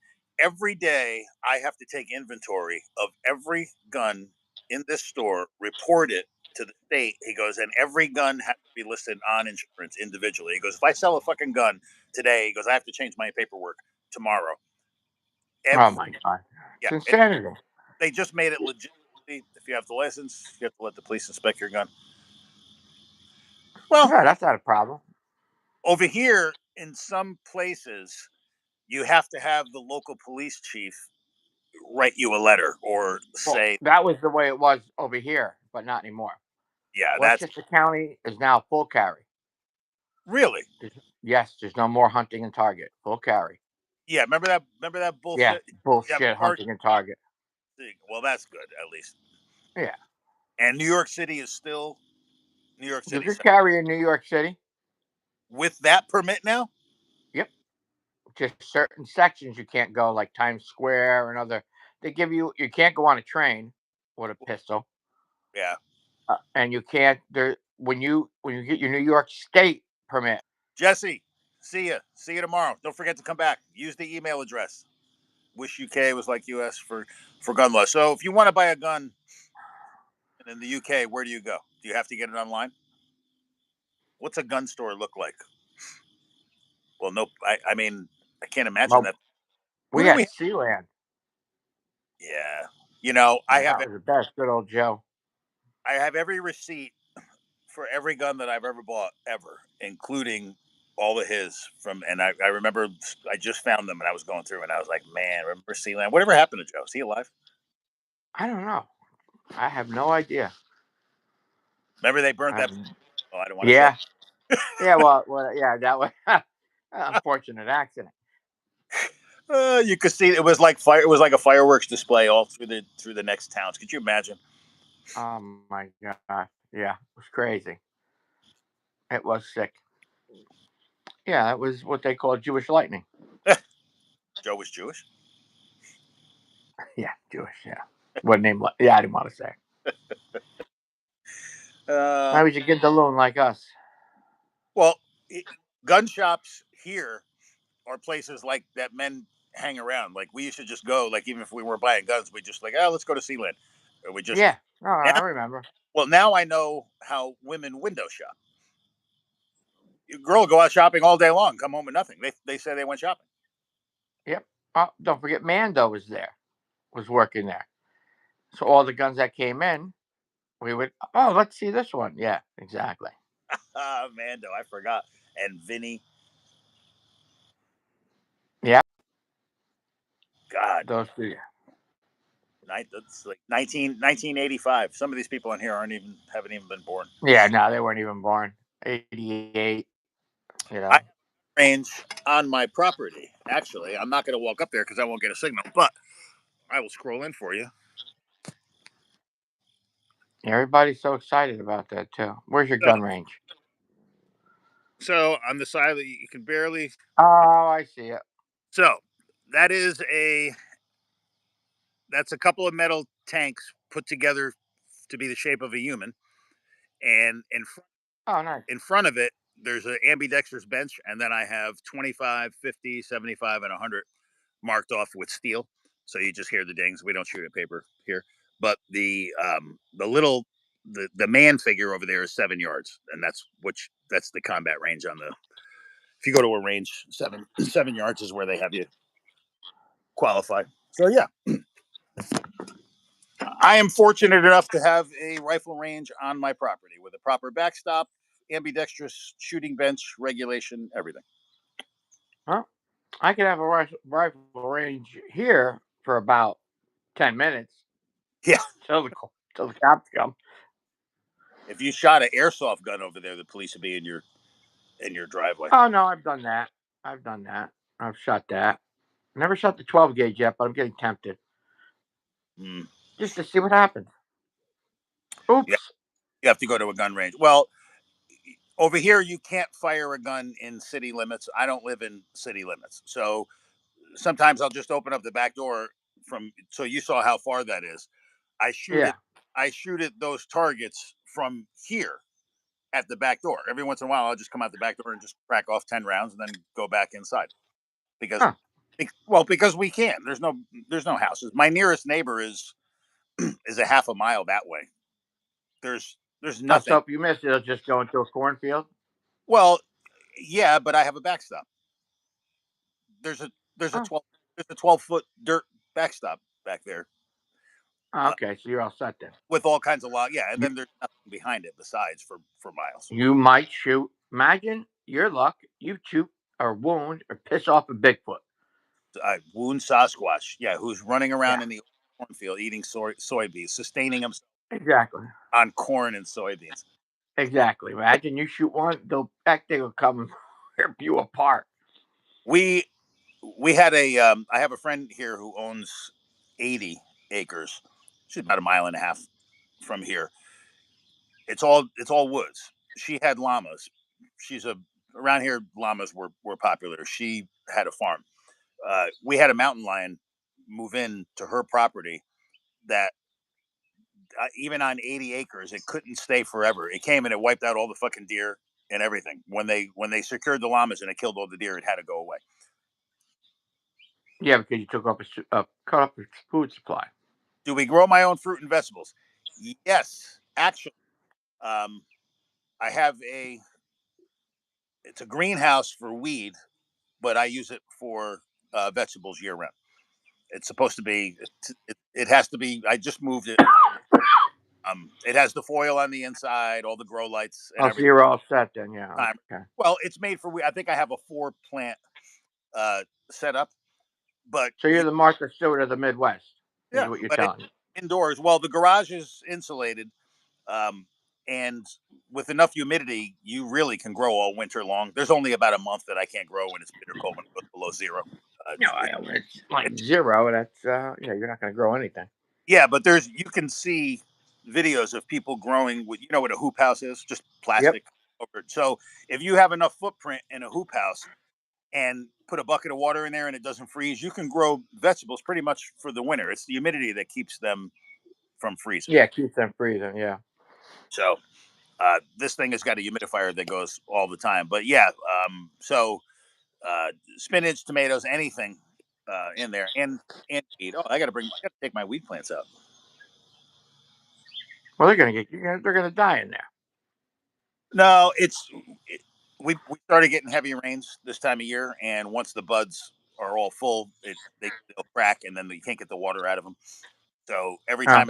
every day I have to take inventory of every gun in this store, report it to the state. He goes, and every gun has to be listed on insurance individually. He goes, if I sell a fucking gun today, he goes, I have to change my paperwork tomorrow. Oh Every my god, yeah, it's insanity. they just made it legit. If you have the license, you have to let the police inspect your gun. Well, Yeah, that's not a problem. over here in some places, you have to have the local police chief write you a letter or Well, say, that was the way it was over here, but not anymore. yeah, that's Westchester County is now full carry. really, Yes, there's no more hunting and target. Full carry. yeah. Remember that Yeah, bullshit. Yeah, bullshit Mark. hunting and target. Well, that's good at least. Yeah, And New York City is still New York you City could carry in New York City. with that permit now. Yep, just certain sections you can't go, like Times Square and other. They give you can't go on a train with a pistol, Yeah, and you can't there when you get your New York State permit. Jesse. See you tomorrow. Don't forget to come back. Use the email address. Wish UK was like US for gun law. So if you want to buy a gun in the UK, where do you go? Do you have to get it online? What's a gun store look like? Well, nope. I mean, I can't imagine Well, that. Who we did we had have? Sealand. Yeah. Yeah, that was the best. Good old Joe. I have every receipt for every gun that I've ever bought ever, including all of his from. And I remember I just found them and I was going through and I was like, man, remember Sealand? Whatever happened to Joe? Is he alive? I don't know. I have no idea. Remember they burnt I, that? Oh, I don't want to say. yeah, yeah. Well, yeah. That was unfortunate accident. You could see it was like fire. It was like a fireworks display all through the next towns. Could you imagine? Oh my god. Yeah, it was crazy. It was sick. Yeah, that was what they call Jewish lightning. Joe was Jewish. Yeah, Jewish. Yeah. What name? Yeah, I didn't want to say. Uh, I was a Gindaloon like us. well, gun shops here are places like that men hang around. Like we used to just go. Like even if we weren't buying guns, we just like, oh, let's go to Sealand. Or we just Yeah. Oh, I Now, remember. well, now I know how women window shop. A girl will go out shopping all day long, come home with nothing. They say they went shopping. Yep. Oh, don't forget Mando was there, was working there. So all the guns that came in, we would. Oh, let's see this one. Yeah, exactly. Ah, Mando, I forgot. And Vinny, Yeah, God, those two. that's like 1985. Some of these people in here haven't even been born. Yeah, no, they weren't even born. 88. You I know, have a range on my property. Actually, I'm not going to walk up there because I won't get a signal, but I will scroll in for you. everybody's so excited about that too. Where's your So, gun range? so on the side that you can barely. Oh, I see it. So that is that's a couple of metal tanks put together to be the shape of a human, and Oh, nice. in front of it there's an ambidextrous bench, and then I have 25, 50, 75, and 100 marked off with steel, so you just hear the dings. We don't shoot at paper here, but the little the man figure over there is 7 yards, and that's the combat range on the. If you go to a range, 7 yards is where they have you qualify. So yeah, I am fortunate enough to have a rifle range on my property with a proper backstop, ambidextrous shooting bench, regulation, everything. Huh? I could have a rifle range here for about 10 minutes Yeah, till the cops come. if you shot an airsoft gun over there, the police would be in your driveway. Oh no, I've done that. I've done that. I've shot that. Never shot the 12 gauge yet, but I'm getting tempted Mm, just to see what happens. yeah, Oops. you have to go to a gun range. Well, over here you can't fire a gun in city limits. I don't live in city limits, so sometimes I'll just open up the back door from. So you saw how far that is. I shoot it. Yeah. I shoot at those targets from here at the back door. Every once in a while, I'll just come out the back door and just crack off 10 rounds and then go back inside because, Huh. well, because we can. There's no houses. My nearest neighbor is a half a mile that way. There's Oh, nothing. so if you miss it, it'll just go into a cornfield. Well, yeah, but I have a backstop. There's a there's a Oh. 12 foot dirt backstop back there uh, Okay, so you're all set then. with all kinds of log. Yeah, and You, then there's nothing behind it besides for miles. you might shoot. Imagine your luck. You shoot or wound or piss off a Bigfoot. Wound Sasquatch, yeah, who's running around Yeah. in the cornfield eating soybeans, sustaining himself Exactly. on corn and soybeans. Exactly. Imagine you shoot one, that thing will come and rip you apart. We we had I have a friend here who owns 80 acres. She's about a mile and a half from here. It's all woods. She had llamas. She's a Around here llamas were popular. She had a farm. We had a mountain lion move in to her property that even on 80 acres, it couldn't stay forever. It came and it wiped out all the fucking deer and everything. When they secured the llamas and it killed all the deer, it had to go away. Yeah, because you took up cut up a food supply. Do we grow my own fruit and vegetables? Yes, actually, um, I have a. It's a greenhouse for weed, but I use it for vegetables year round. It's supposed to be. It has to be. I just moved it. It has the foil on the inside, all the grow lights and Oh, so everything. you're all set then. Yeah. Time. Okay. Well, it's made for weed. I think I have a 4 plant setup, but So you're the Martha Stewart of the Midwest, is yeah, what you're but telling me. indoors. Well, the garage is insulated, um, and with enough humidity, you really can grow all winter long. There's only about a month that I can't grow when it's bitter cold when it goes below zero. No, it's like zero. That's yeah. You're not going to grow anything. Yeah, but you can see videos of people growing with what a hoop house is, just Yep. plastic over it. So if you have enough footprint in a hoop house and put a bucket of water in there and it doesn't freeze, you can grow vegetables pretty much for the winter. It's the humidity that keeps them from freezing. Yeah, keeps them freezing. Yeah. So this thing has got a humidifier that goes all the time. But yeah, so spinach, tomatoes, anything in there, and weed. Oh, I got to take my weed plants out. Well, they're gonna get. They're gonna die in there. No, we started getting heavy rains this time of year, and once the buds are all full, they'll crack, and then you can't get the water out of them. So every Oh, that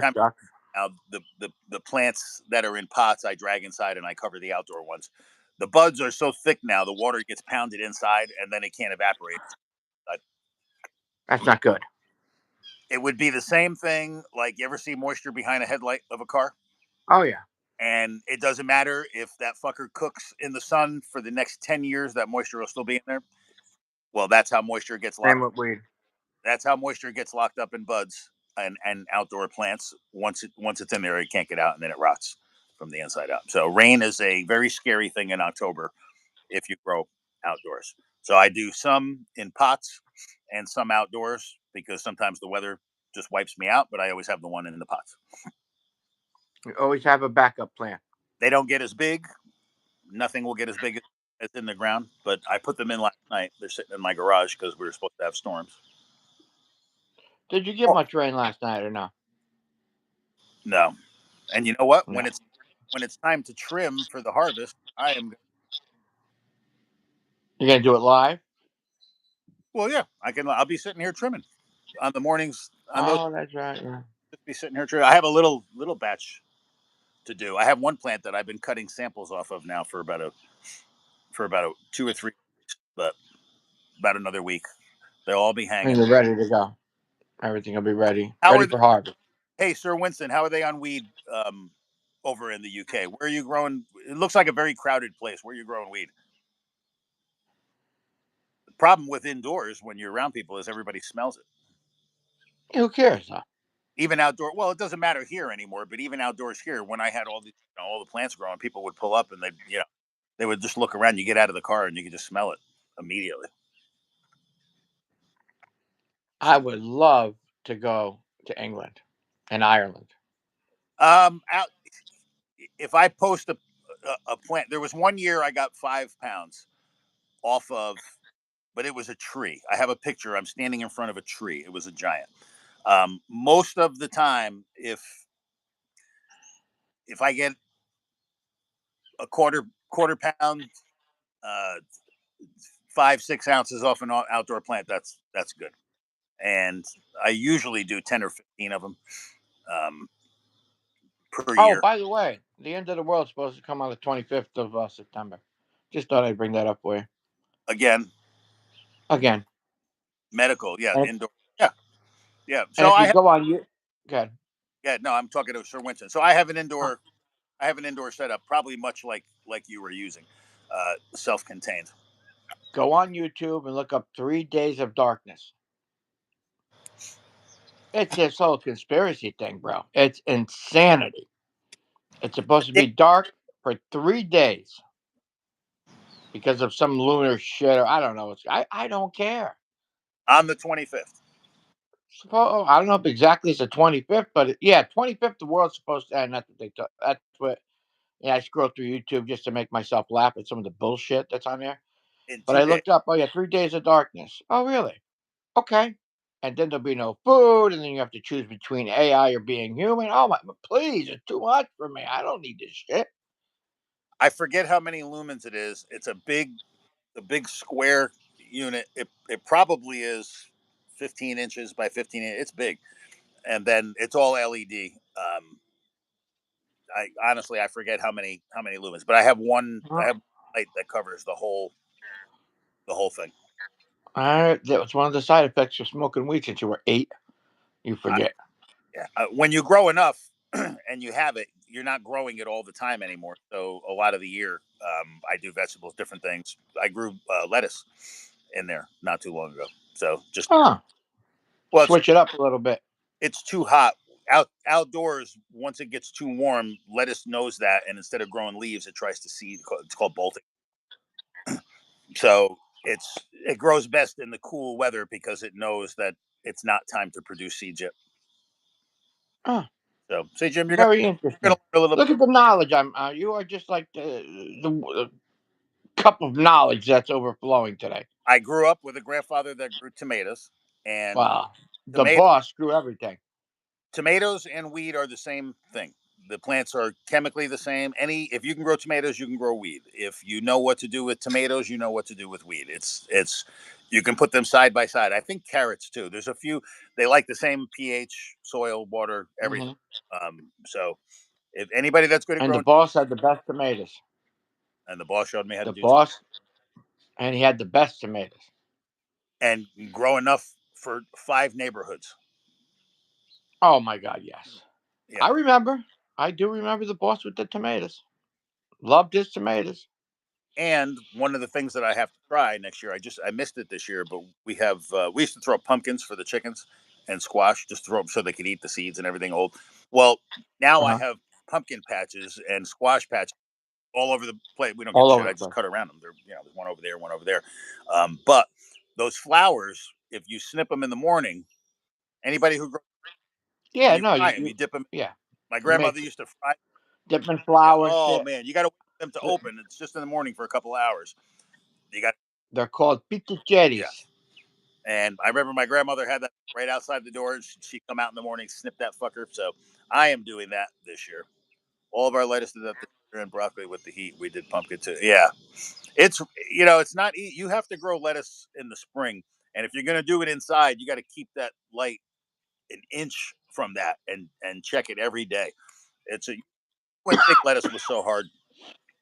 time sucks. now the plants that are in pots I drag inside and I cover the outdoor ones. The buds are so thick now, the water gets pounded inside, and then it can't evaporate. That's not good. It would be the same thing like you ever see moisture behind a headlight of a car? Oh yeah. And it doesn't matter if that fucker cooks in the sun for the next 10 years, that moisture will still be in there. Well, that's how moisture gets Same locked. with weed. That's how moisture gets locked up in buds and outdoor plants. Once it's in there, it can't get out, and then it rots from the inside out. So rain is a very scary thing in October if you grow outdoors. So I do some in pots and some outdoors because sometimes the weather just wipes me out, but I always have the one in the pots. You always have a backup plan. They don't get as big. Nothing will get as big as in the ground, but I put them in last night. They're sitting in my garage because we were supposed to have storms. Did you get Oh, much rain last night or no? no. And you know what? No. When it's time to trim for the harvest, I am You're gonna do it live? well. Yeah, I can. I'll be sitting here trimming on the mornings. On those, Oh, that's right. Yeah. just be sitting here trimming. I have a little batch to do. I have one plant that I've been cutting samples off of now for about a 2 or 3 weeks, but about another week they'll all be And hanging. you're ready to go. Everything will be ready. How Ready are they? for harvest. Hey, Sir Winston, how are they on weed over in the UK? Where are you growing? It looks like a very crowded place. Where are you growing weed? The problem with indoors when you're around people is everybody smells it. Who cares though? Even outdoor, well, it doesn't matter here anymore. But even outdoors here, when I had all the plants growing, people would pull up and they would just look around. You get out of the car and you could just smell it immediately. I would love to go to England and Ireland. Out if I post a plant, there was one year I got 5 pounds off of, but it was a tree. I have a picture. I'm standing in front of a tree. It was a giant. Most of the time, if I get a quarter pound, uh, 5 6 ounces off an outdoor plant, that's good. And I usually do 10 or 15 of them per Oh, year. by the way, the end of the world's supposed to come on the 25th of September. Just thought I'd bring that up for you Again, again. medical, yeah, And, indoor, yeah, yeah. and So if you go on you, good. yeah, no, I'm talking to Sir Winston. So I have an indoor setup, probably much like you were using, self-contained. Go on YouTube and look up 3 Days of Darkness. It's this whole conspiracy thing, bro. It's insanity. It's supposed to be dark for 3 days because of some lunar shit, or I don't know. I don't care. On the 25th. I don't know if exactly it's the 25th, but yeah, 25th. The world's supposed to end. That's what they. That's what. Yeah, I scroll through YouTube just to make myself laugh at some of the bullshit that's on there. In But two I days. looked up. Oh yeah, 3 Days of Darkness. Oh really? Okay. And then there'll be no food, and then you have to choose between AI or being human. Oh my! Please, it's too much for me. I don't need this shit. I forget how many lumens it is. It's a big square unit. It probably is 15 inches by 15. It's big, and then it's all LED. I honestly I forget how many lumens, but I have light that covers the whole thing. That was one of the side effects of smoking weed since you were 8. You I, forget. yeah. When you grow enough and you have it, you're not growing it all the time anymore. So a lot of the year, I do vegetables, different things. I grew lettuce in there not too long ago. So just Huh. well, Switch it up a little bit. it's too hot outdoors. Once it gets too warm, lettuce knows that, and instead of growing leaves, it tries to seed. It's called bolting. So it grows best in the cool weather because it knows that it's not time to produce seed yet. Huh. So, say Jim, Very you're interesting. gonna learn a little bit. Look at the knowledge. You are just like the cup of knowledge that's overflowing today. I grew up with a grandfather that grew tomatoes, and Wow. The tomato boss screw everything. tomatoes and weed are the same thing. The plants are chemically the same. If you can grow tomatoes, you can grow weed. If you know what to do with tomatoes, you know what to do with weed. It's you can put them side by side. I think carrots too. There's a few they like the same pH, soil, water, everything. Hmm. So if anybody that's good at And the growing, boss had the best tomatoes. and the boss showed me how to The do so, boss, and he had the best tomatoes. and grow enough for 5 neighborhoods. Oh my God, yes. Yeah. I remember. I do remember the boss with the tomatoes. Loved his tomatoes. And one of the things that I have to try next year, I missed it this year, but we used to throw pumpkins for the chickens and squash, just throw them so they could eat the seeds and everything old. Well, now I Uh-huh. have pumpkin patches and squash patches all over the place. We don't give a All shit. over I the just place. cut around them. There's one over there, one over there. But those flowers, if you snip them in the morning, anybody who grows and Yeah, you no, fry them, you dip them. yeah. My You make grandmother used to fry. different Yeah. flowers. Oh Yeah. man, you got to wait for them to open. It's just in the morning for a couple of hours. You got. They're called Yeah. pistacheris. And I remember my grandmother had that right outside the door. She'd come out in the morning, snip that fucker. So I am doing that this year. All of our lettuce did that this year, and broccoli with the heat. We did pumpkin too. Yeah, it's it's not. You have to grow lettuce in the spring, and if you're gonna do it inside, you got to keep that light an inch from that, and check it every day. You wouldn't think lettuce was so hard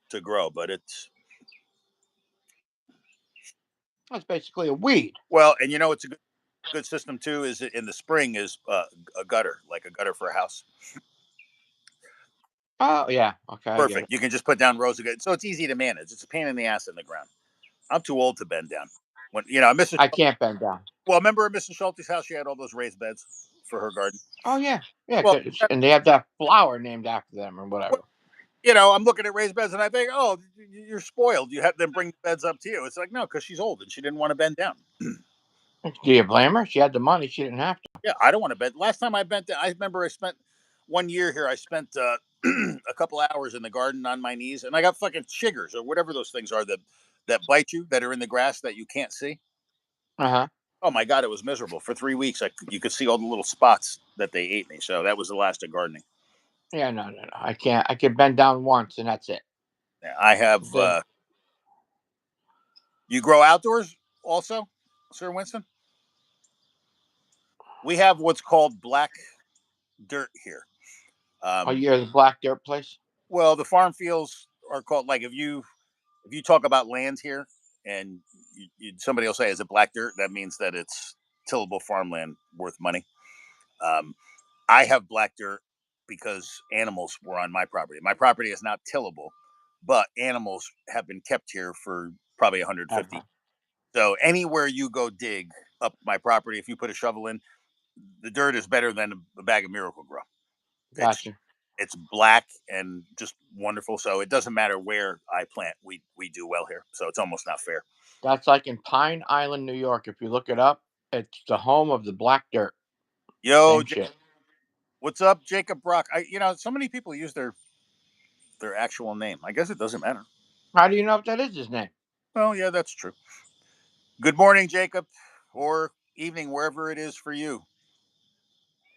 to grow, but it's That's basically a weed. well, and it's a good system too. Is in the spring is a gutter, like a gutter for a house. Oh yeah. Okay, I get Perfect. it. You can just put down rows of good. So it's easy to manage. It's a pain in the ass in the ground. I'm too old to bend down. When Mrs. I can't bend down. Well, remember at Mrs. Schulte's house, she had all those raised beds for her garden. Oh yeah. Yeah, Well, and they have that flower named after them or whatever. I'm looking at raised beds and I think, oh, you're spoiled. You had them bring the beds up to you. It's like no, because she's old and she didn't want to bend down. Do you blame her? She had the money. She didn't have to. Yeah, I don't want to bend. Last time I bent, I remember I spent 1 year here. I spent a couple hours in the garden on my knees, and I got fucking chiggers or whatever those things are that bite you that are in the grass that you can't see. Uh huh. Oh my god, it was miserable for 3 weeks. You could see all the little spots that they ate me. So that was the last of gardening. Yeah, no, no, no. I can't. I can bend down once and that's it. Yeah, I have. Then You grow outdoors also, Sir Winston. We have what's called black dirt here. a Um, year the black dirt place. well, the farm fields are called like if you talk about land here and somebody will say is it black dirt, that means that it's tillable farmland worth money. Um, I have black dirt because animals were on my property. My property is not tillable, but animals have been kept here for probably 150. Ever. So anywhere you go dig up my property, if you put a shovel in, the dirt is better than a bag of Miracle Grow. It's Gotcha. it's black and just wonderful. So it doesn't matter where I plant, we do well here. So it's almost not fair. That's like in Pine Island, New York. If you look it up, it's the home of the black dirt. Yo, Same shit. what's up, Jacob Brock? So many people use their actual name. I guess it doesn't matter. How do you know if that is his name? Well, yeah, that's true. Good morning, Jacob, or evening, wherever it is for you.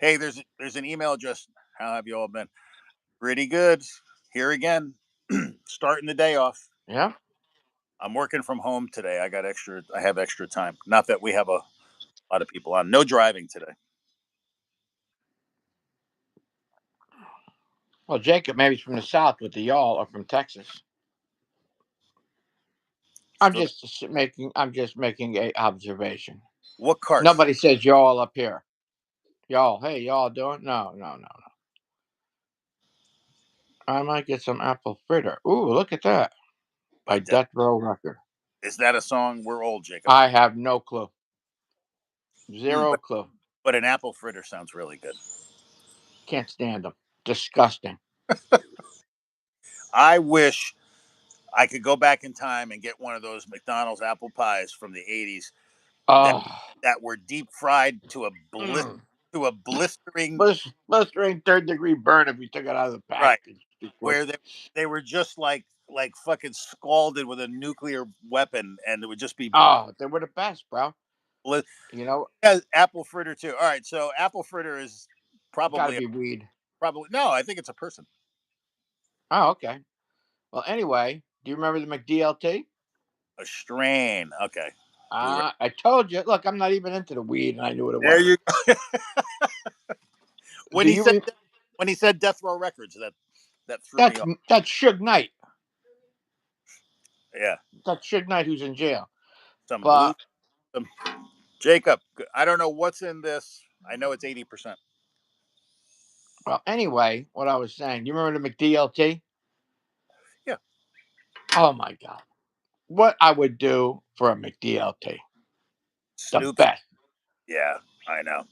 Hey, there's an email address. How have you all been? Pretty good. Here again, starting the day off. Yeah. I'm working from home today. I have extra time. Not that we have a lot of people on. No driving today. Well, Jacob, maybe he's from the South with the y'all, or from Texas. Still, I'm just making a observation. what cart? Nobody says y'all up here. Y'all, hey, y'all doing? No, no, no. I might get some apple fritter. Ooh, look at that. By By Death. Death Row Record. Is that a song? We're old, Jacob. I have no clue. Mm, Zero clue. but an apple fritter sounds really good. Can't stand them. Disgusting. I wish I could go back in time and get one of those McDonald's apple pies from the '80s that Oh, that were deep fried mm. to a blistering Blistering third-degree burn if you took it out of the right package before. where they were just like fucking scalded with a nuclear weapon, and it would just be Oh, they were the best, bro. You know, yeah, apple fritter too. All right, so apple fritter is got to probably be weed. Probably no. I think it's a person. Oh, okay. Well, anyway, do you remember the McDLT? A strain. Okay. We were I told you. Look, I'm not even into the weed, and I knew what it there. was. You when Do he you? said when he said Death Row Records, that threw me off. That's Suge Knight. Yeah, That's Suge Knight who's in jail. some blue. But Some, Jacob, I don't know what's in this. I know it's 80%. well, anyway, what I was saying. You remember the McDLT? Yeah, Oh my god, what I would do for a McDLT? The stupid. best. Yeah, I know.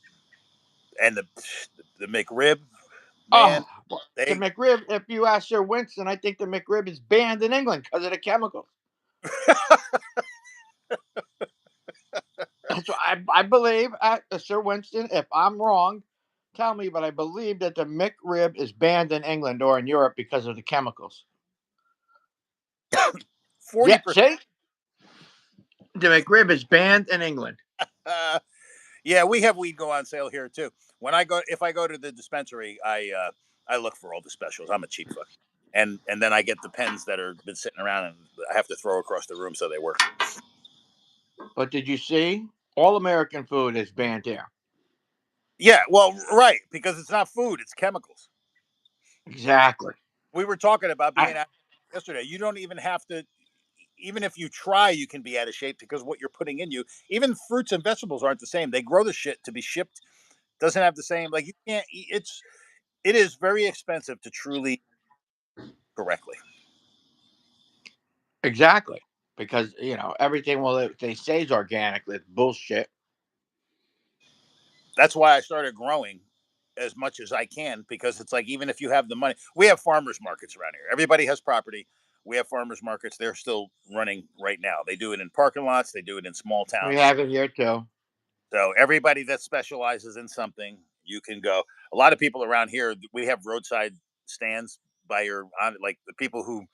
And the McRib, man, Oh, the they McRib. If you ask Sir Winston, I think the McRib is banned in England because of the chemicals. That's what I believe. Sir Winston, if I'm wrong, tell me, but I believe that the McRib is banned in England or in Europe because of the chemicals. forty Yeah, percent. see, the McRib is banned in England. Yeah, we have weed go on sale here too. If I go to the dispensary, I look for all the specials. I'm a cheap fuck, and then I get the pens that are been sitting around and I have to throw across the room so they work. But did you see? All American food is banned here. Yeah, well, right, because it's not food; it's chemicals. Exactly. We were talking about I, being out yesterday. You don't even have to. Even if you try, you can be out of shape because what you're putting in you. Even fruits and vegetables aren't the same. They grow the shit to be shipped. Doesn't have the same. Like you can't. It is very expensive to truly correctly. exactly. Because everything they say is organic. It's bullshit. That's why I started growing as much as I can because it's like even if you have the money, we have farmers markets around here. Everybody has property. We have farmers markets. They're still running right now. They do it in parking lots. They do it in small We towns. have it here too. So everybody that specializes in something, you can go. A lot of people around here, we have roadside stands by your on like the people who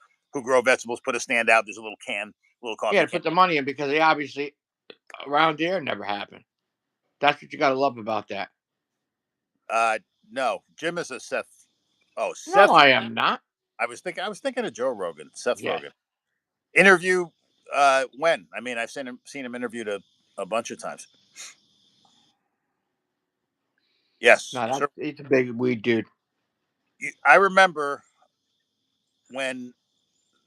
grow vegetables put a stand out. There's a little can, little Yeah, coffee to can. put the money in because they obviously around here never happened. That's what you got to love about that. No, Jim is a Seth. Oh, No, Seth. I am not. I was thinking of Joe Rogan, Seth Yeah. Rogan. Interview when? I mean, I've seen him interviewed a bunch of times. Yes, No, sir. he's a big weed dude. I remember when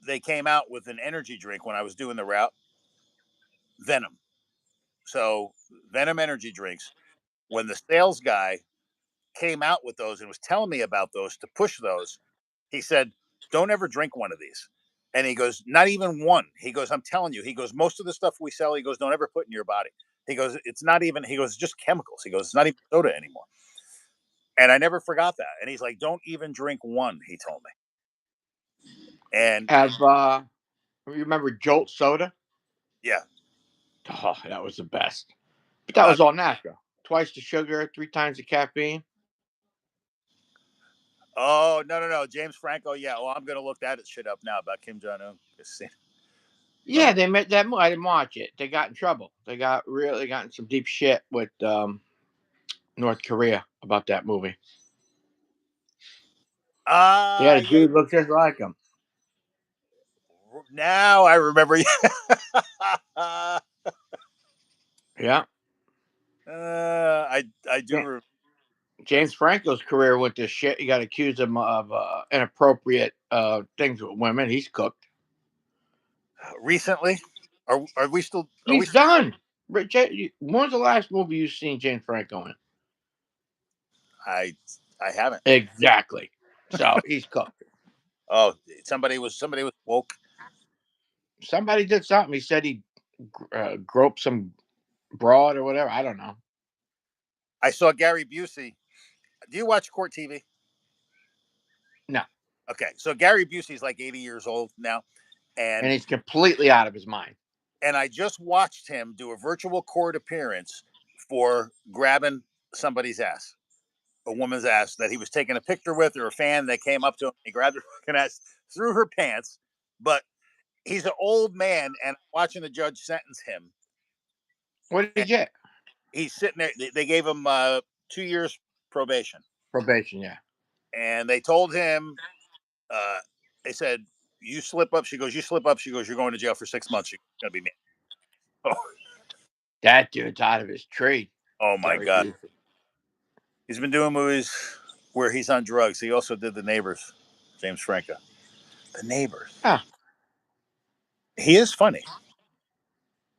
they came out with an energy drink when I was doing the route, Venom. So Venom energy drinks. When the sales guy came out with those and was telling me about those to push those, he said, "Don't ever drink one of these." And he goes, "Not even one." He goes, "I'm telling you." He goes, "Most of the stuff we sell," he goes, "don't ever put in your body." He goes, "It's not even." He goes, "It's just chemicals." He goes, "It's not even soda anymore." And I never forgot that. And he's like, "Don't even drink one." He told me. And Have you remember Jolt Soda? yeah, Oh, that was the best. But that uh, was all natural. Twice the sugar, three times the caffeine. oh no, no, no, James Franco. Yeah, well, I'm gonna look that shit up now about Kim Jong Un. Yeah, they made that. I didn't watch it. They got in trouble. They got in some deep shit with North Korea about that movie. Yeah, the Yeah. dude looks just like him. Now I remember. Yeah. I do. Yeah. James That's Franco's career went to shit. He got accused of inappropriate things with women. He's cooked. recently. Are we still? Are we? He's done. When's the last movie you've seen James Franco in? I I haven't. Exactly. So he's cooked. Oh, somebody was woke. Somebody did something. He said he groped some broad or whatever. I don't know. I saw Gary Busey. Do you watch Court TV? No. Okay, so Gary Busey's like 80 years old now, And and he's completely out of his mind. I just watched him do a virtual court appearance for grabbing somebody's ass, a woman's ass that he was taking a picture with, or a fan that came up to him. He grabbed her fucking ass through her pants, but he's an old man, and watching the judge sentence him, What did he and get? he's sitting there. They gave him 2 years probation, Probation, yeah. and they told him, uh, they said, "You slip up." She goes, "You slip up." She goes, "You're going to jail for 6 months. You're going to be me." Oh, That dude's out of his tree. oh my Gary god, Busey. he's been doing movies where he's on drugs. He also did The Neighbors. James Franco, The Neighbors. Ah, He is funny.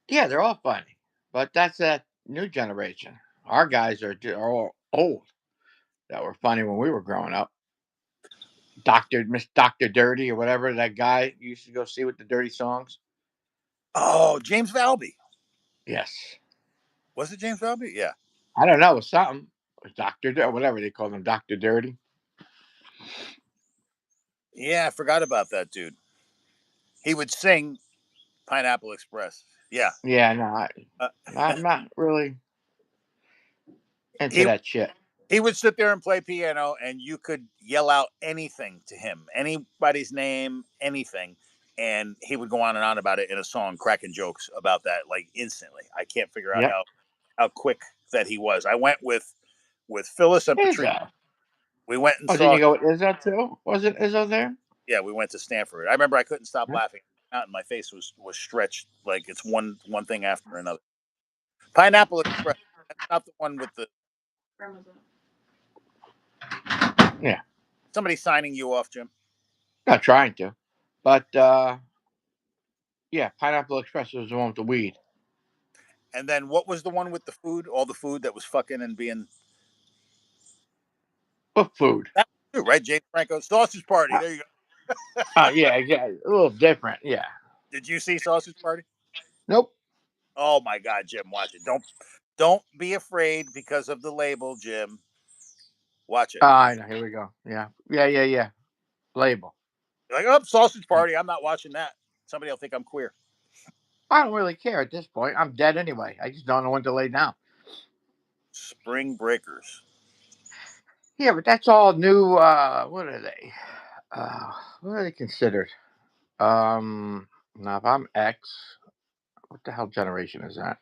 yeah, they're all funny, but that's that new generation. Our guys are all old that were funny when we were growing up. Doctor Dirty or whatever that guy you used to go see with the dirty songs. Oh, James Valby. Yes, Was it James Valby? Yeah. I don't know, it was something. It was Doctor whatever they called him, Doctor Dirty. Yeah, I forgot about that dude. He would sing Pineapple Express. Yeah. Yeah, no, Uh, I'm not really into he that shit. he would sit there and play piano, and you could yell out anything to him, anybody's name, anything, and he would go on and on about it in a song, cracking jokes about that like instantly. I can't figure out Yep. how quick that he was. I went with Phyllis and Patrice. Izzo. We went and Oh, didn't saw. you go with Izzo too? Wasn't Izzo there? Yeah, we went to Stanford. I remember I couldn't stop Yeah. laughing out, and my face was stretched like it's one thing after another. Pineapple Express. That's not the one with the Yeah. somebody signing you off, Jim. Not trying to. But yeah, Pineapple Express was the one with the weed. And then what was the one with the food? All the food that was fucking and being What food? that too, right? James Franco Sausage Party. Uh, There you go. oh yeah, yeah, a little different. Yeah. Did you see Sausage Party? Nope. Oh my God, Jim, watch it. Don't be afraid because of the label, Jim. Watch it. I know. Here we go. Yeah. Yeah. Yeah. Yeah. Label. You're like, oh, Sausage Party. I'm not watching that. Somebody will think I'm queer. I don't really care at this point. I'm dead anyway. I just don't know when to lay down. Spring Breakers. Yeah, but that's all new. What are they? What are they considered? Now if I'm X, what the hell generation is that?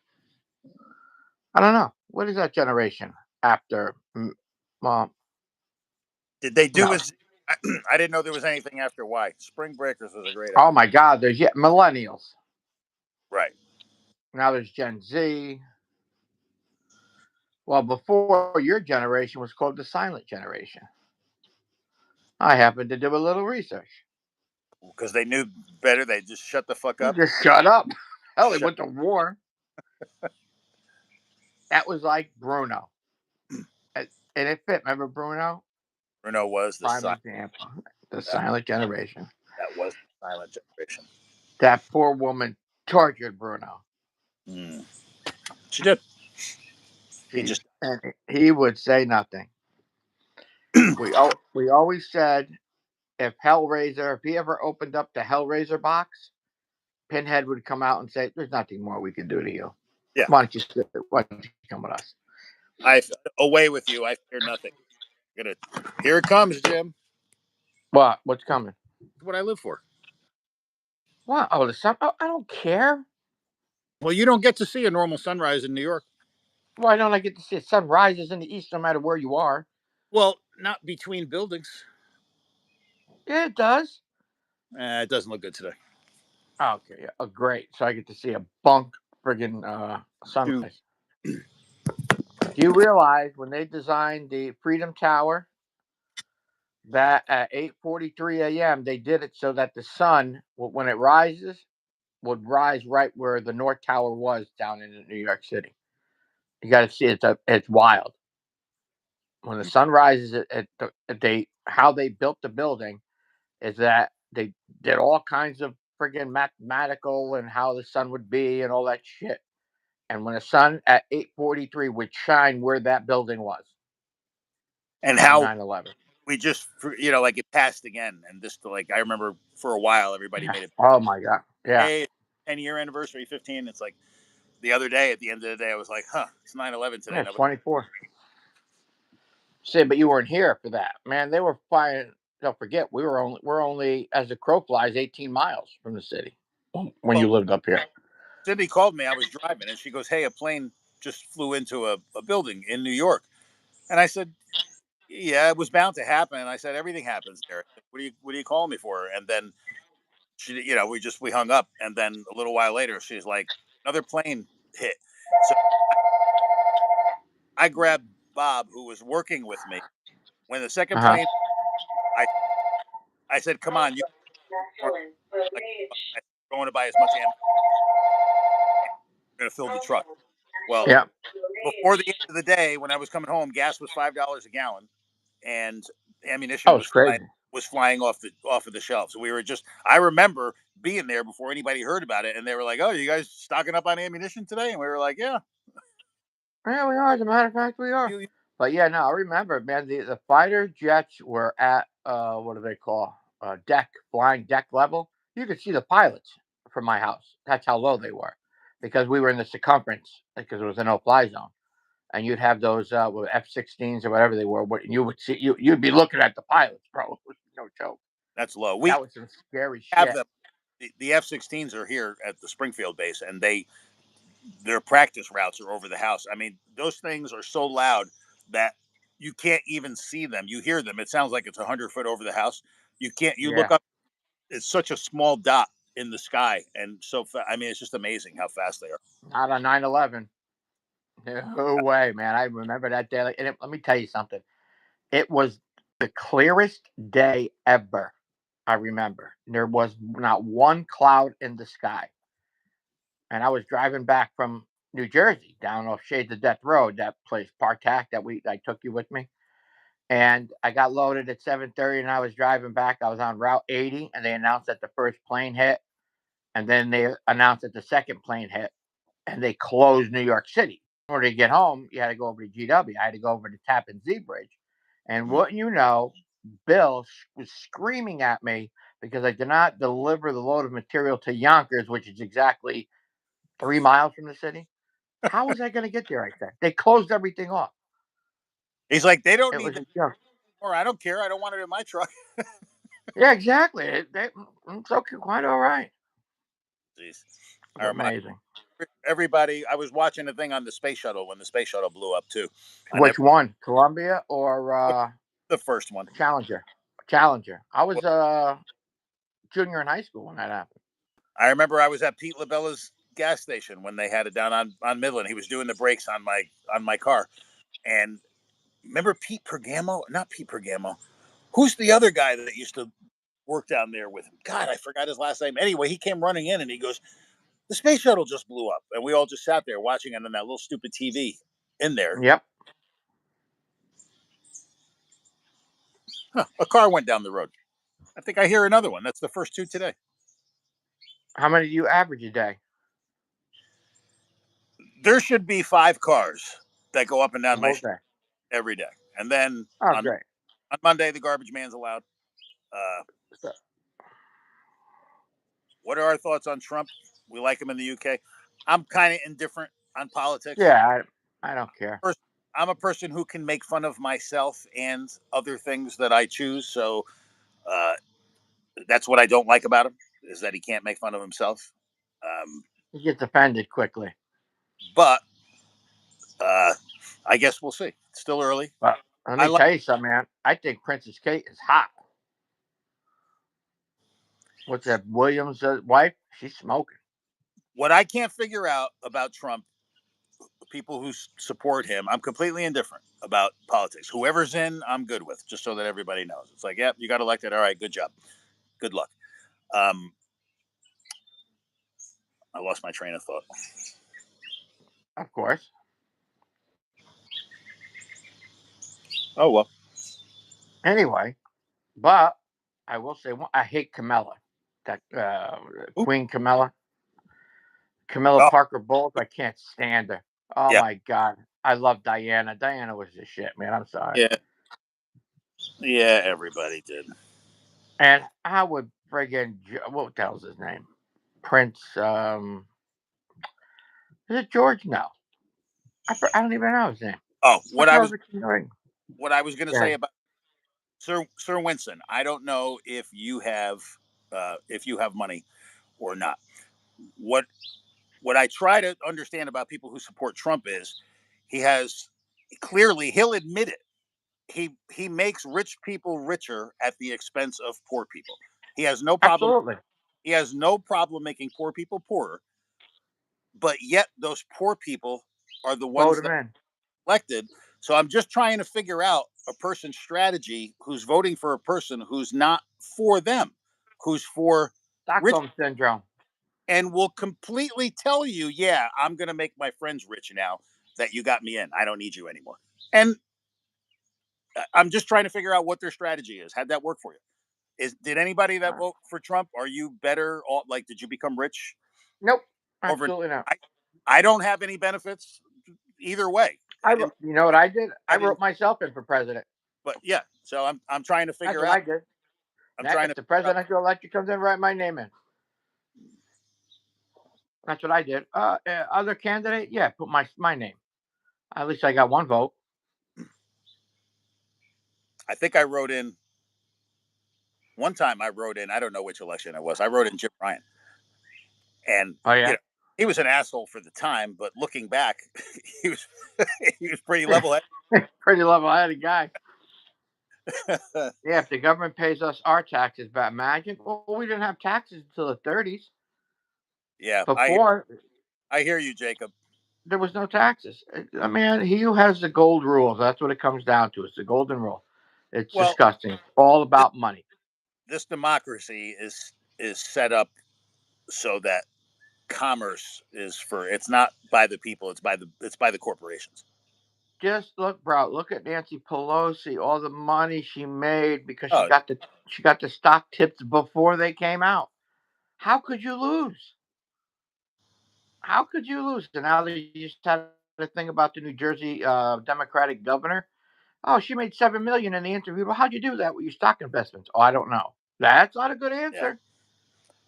I don't know. What is that generation after? Well, Did they do no. as I didn't know there was anything after Y. Spring Breakers was a great episode. Oh my God. There's yet millennials. Right. Now there's Gen Z. Well, before your generation was called the silent generation. I happened to do a little research. Because they knew better. They just shut the fuck You up. just shut up. Hell, they Shut. went to war. That was like Bruno. And it fit. Remember Bruno? Bruno was the Prime silent. example. The That, silent generation. that was the silent generation. That poor woman tortured Bruno. Mm. She did. He She just and he would say nothing. We always said if he ever opened up the Hellraiser box, Pinhead would come out and say, "There's nothing more we can do to you. yeah. Why don't you come with us?" I away with you. I fear nothing. Gonna here it comes, Jim. What? What's coming? It's what I live for. What? Oh, the sun. Oh, I don't care. Well, you don't get to see a normal sunrise in New York. Why don't I get to see the sun rises in the east no matter where you are? Well, not between buildings. Yeah, it does. It doesn't look good today. Okay, yeah. Oh, great. So I get to see a bunk friggin' Two. sunrise. Do you realize when they designed the Freedom Tower that at 8:43 a.m. they did it so that the sun, when it rises, would rise right where the North Tower was down in New York City. You got to see it. It's wild. When the sun rises, how they built the building is that they did all kinds of friggin' mathematical and how the sun would be and all that shit. And when the sun at 8:43 would shine where that building was And on how 9/11. we just like it passed again, and just like I remember for a while everybody Yeah. made it. Oh my god. Yeah. Hey, 10-year anniversary, 15. It's like the other day. At the end of the day, I was like, huh, it's 9/11 today. Yeah. Nobody. 24. Say, but you weren't here for that, man. They were flying. Don't forget, we're only as the crow flies 18 miles from the city when Well, you lived up here. Cindy called me. I was driving, and she goes, "Hey, a plane just flew into a building in New York." And I said, yeah, it was bound to happen. And I said, everything happens there. What are you calling me for? And then we hung up. And then a little while later, she's like, another plane hit. So I grabbed Bob, who was working with me. When the second Uh-huh. plane, I I said, come on, you like going to buy as much ammo. We're going to fill the truck. Well, Yeah. before the end of the day, when I was coming home, gas was $5 a gallon, and That ammunition was crazy. was flying off of the shelves. We were just. I remember being there before anybody heard about it, and they were like, "Oh, you guys stocking up on ammunition today?" And we were like, "Yeah." Yeah, we are. As a matter of fact, we are. You, But yeah, no, I remember, man. The fighter jets were at what do they call deck, flying deck level. You could see the pilots from my house. That's how low they were, because we were in the circumference because it was a no-fly zone. And you'd have those F-16s or whatever they were. You would see you'd be looking at the pilots, bro. It was no joke. that's low. That We was some scary have shit. them. The F-16s are here at the Springfield base, and their practice routes are over the house. I mean, those things are so loud that you can't even see them. You hear them. It sounds like it's 100 foot over the house. You can't. You look Yeah, up. It's such a small dot in the sky, and I mean, it's just amazing how fast they are. not on 9/11. No way, man. I remember that day. Let me tell you something. It was the clearest day ever. I remember there was not one cloud in the sky, and I was driving back from New Jersey down off Shades of Death Road, that place Partac that we I took you with me, and I got loaded at 7:30, and I was driving back. I was on Route 80, and they announced that the first plane hit, and then they announced that the second plane hit, and they closed New York City. In order to get home, you had to go over to GW. I had to go over to Tappan Zee Bridge. And Mhm. what you know, Bill was screaming at me because I did not deliver the load of material to Yonkers, which is exactly 3 miles from the city. How was I going to get there like that? They closed everything off. He's like, they don't It need was that a joke. more. I don't care. I don't want it in my truck. Yeah, exactly. It's okay, quite all right. Jeez. It's I remind amazing. everybody. I was watching a thing on the space shuttle when the space shuttle blew up too. I never Which one, Columbia or the first one. Challenger? Challenger. I was junior in high school when that happened. I remember I was at Pete LaBella's gas station when they had it down on Midland. He was doing the brakes on my car, and remember Pete Pergamo? Not Pete Pergamo. Who's the other guy that used to work down there with him? God, I forgot his last name. Anyway, he came running in and he goes, "The space shuttle just blew up," and we all just sat there watching it on that little stupid TV in there. Yep. Huh, a car went down the road. I think I hear another one. That's the first two today. How many do you average a day? There should be 5 cars that go up and The down my whole street day. every day, and then Oh, great. on Monday the garbage man's allowed. Uh, So, what are our thoughts on Trump? We like him in the UK. I'm kind of indifferent on politics. yeah, I don't care. First, I'm a person who can make fun of myself and other things that I choose. So uh, that's what I don't like about him is that he can't make fun of himself. Um, He gets offended quickly. but uh, I guess we'll see. It's still early. But let I me like tell you something, man. I think Princess Kate is hot. What's that? Williams' wife? She's smoking. what I can't figure out about Trump. People who support him, I'm completely indifferent about politics. Whoever's in, I'm good with. Just so that everybody knows, it's like, yeah, you got elected. All right, good job. Good luck. Um, I lost my train of thought. Of course. Oh well. Anyway, but I will say I hate Camilla. That Ooh, Queen Camilla. Camilla oh Parker Bowles. I can't stand her. Oh yeah, my God. I love Diana. Diana was the shit, man. I'm sorry. yeah, yeah. Everybody did. And I would friggin' what the hell's his name? Prince. Is it George? No, I don't even know his name. Oh, What the hell is it doing? what I was going to Yeah, say about Sir Winston. I don't know if you have money or not. What what I try to understand about people who support Trump is he has clearly he'll admit it he makes rich people richer at the expense of poor people. He has no problem. Absolutely. He has no problem making poor people poorer, but yet those poor people are the Vote ones him that in. are elected. So I'm just trying to figure out a person's strategy who's voting for a person who's not for them, who's for rich, Stockholm syndrome. and will completely tell you, yeah, I'm going to make my friends rich now that you got me in. I don't need you anymore. And I'm just trying to figure out what their strategy is. How'd that work for you? Did anybody that Uh, vote for Trump? Are you better? Like, did you become rich nope. over? Absolutely not. I, I don't have any benefits either way. I didn't You know what I did? I I didn't. wrote myself in for president. But yeah, so I'm trying to That's figure what out. I did. I'm That trying if to the figure out. presidential election comes in, write my name in. That's what I did. Other candidate, yeah, put my name. At least I got one vote. I think I wrote in one time. I wrote in. I don't know which election it was. I wrote in Jim Ryan, and Oh you yeah, know he was an asshole for the time, but looking back, he was he was pretty level pretty level-headed guy. headed. Yeah, if the government pays us our taxes, but imagine, well, we didn't have taxes until the 30s. Yeah, Before I hear you, Jacob. there was no taxes. I mean, he who has the gold rules. That's what it comes down to. It's the golden rule. It's Well, disgusting. It's all this, about money. this democracy is set up so that commerce is for it's not by the people, it's by the corporations. Just look, bro. Look at Nancy Pelosi. All the money she made because Oh she got the stock tips before they came out. How could you lose? How could you lose? And now they just had a thing about the New Jersey Democratic governor. Oh, she made 7 million in the interview. Well, how'd you do that with your stock investments? Oh, I don't know. That's not a good yeah. answer.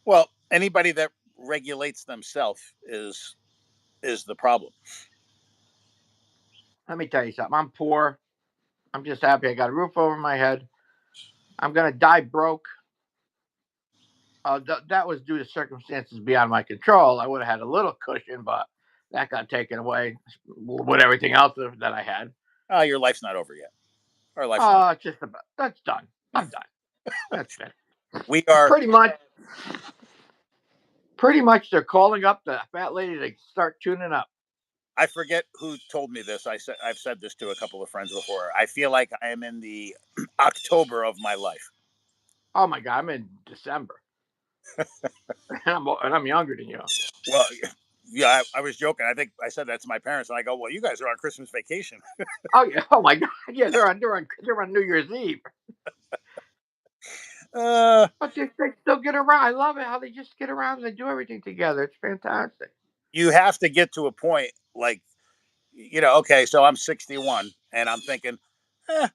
Well, anybody that regulates themselves is the problem. Let me tell you something. I'm poor. I'm just happy I got a roof over my head. I'm gonna die broke. That was due to circumstances beyond my control. I would have had a little cushion, but that got taken away with everything else that I had. Oh, your life's not over yet. Our life's not. It's just about that's done. I'm done. That's it. We are. Pretty much. Pretty much, they're calling up the fat lady to start tuning up. I forget who told me this. I've said this to a couple of friends before. I feel like I am in the October of my life. Oh my god, I'm in December, and I'm younger than you. Well, yeah, I was joking. I think I said that to my parents, and I go, "Well, you guys are on Christmas vacation." Oh yeah. Oh my god. Yeah, they're on New Year's Eve, Uh, but they still get around. I love it how they just get around and they do everything together. It's fantastic. you have to get to a point like, okay, so I'm 61, and I'm thinking,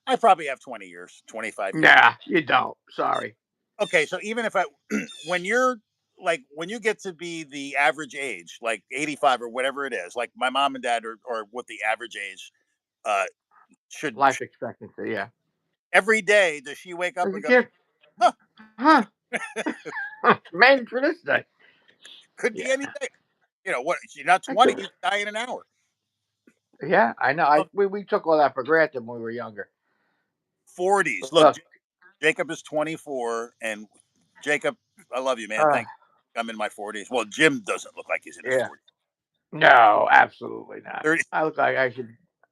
I probably have 20 years, 25 years. Nah, you don't. Sorry. Okay, so even if I, when you're like, when you get to be the average age, like 85 or whatever it is, like my mom and dad are what the average age uh, should, Life expectancy. Yeah. every day, does she wake up As a and go, kid, huh, huh? Made for this day. could be any Yeah. day. What? You're not I 20, took. you die in an hour. Yeah, I know. Look, We took all that for granted when we were younger. 40s. But Look, look. Jacob is 24, and Jacob, I love you, man. Uh, Thank you. I'm in my 40s. Well, Jim doesn't look like he's in his yeah. 40s. No, absolutely not. 30. I look like I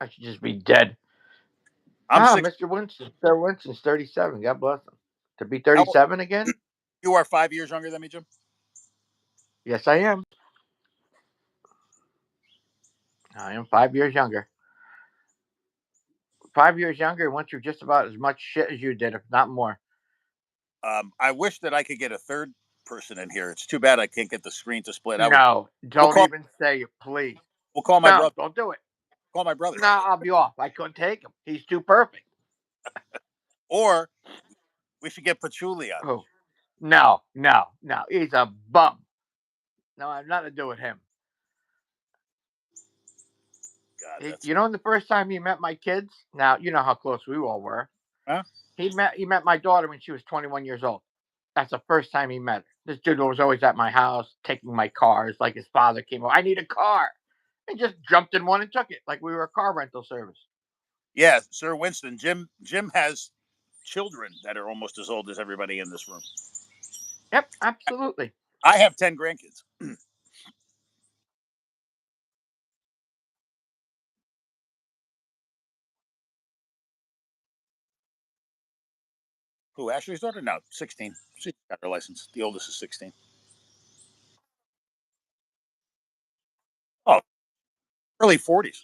should just be dead. I'm Ah, 6. Mr. Winston. Sir Winston's 37. God bless him. To be How, 37 again? you are 5 years younger than me, Jim? Yes, I am. I am 5 years younger. 5 years younger went through just about as much shit as you did, if not more. I wish that I could get a third person in here. It's too bad I can't get the screen to split. No, We'll don't call even say it, please. we'll call my No, brother. don't do it. Call my brother. No, I'll be off. I couldn't take him. He's too perfect. Or we should get Patchouli on. Oh, no, no, no. He's a bum. No, I have nothing to do with him. God, that's The first time he met my kids. Now you know how close we all were. huh? He met my daughter when she was 21 years old. That's the first time he met her. This dude was always at my house taking my cars, like his father came over. I need a car, and just jumped in one and took it, like we were a car rental service. Yeah, Sir Winston. Jim has children that are almost as old as everybody in this room. Yep, absolutely. I have 10 grandkids. Who, Ashley's daughter? No, 16. She got her license. The oldest is 16. Oh, early 40s.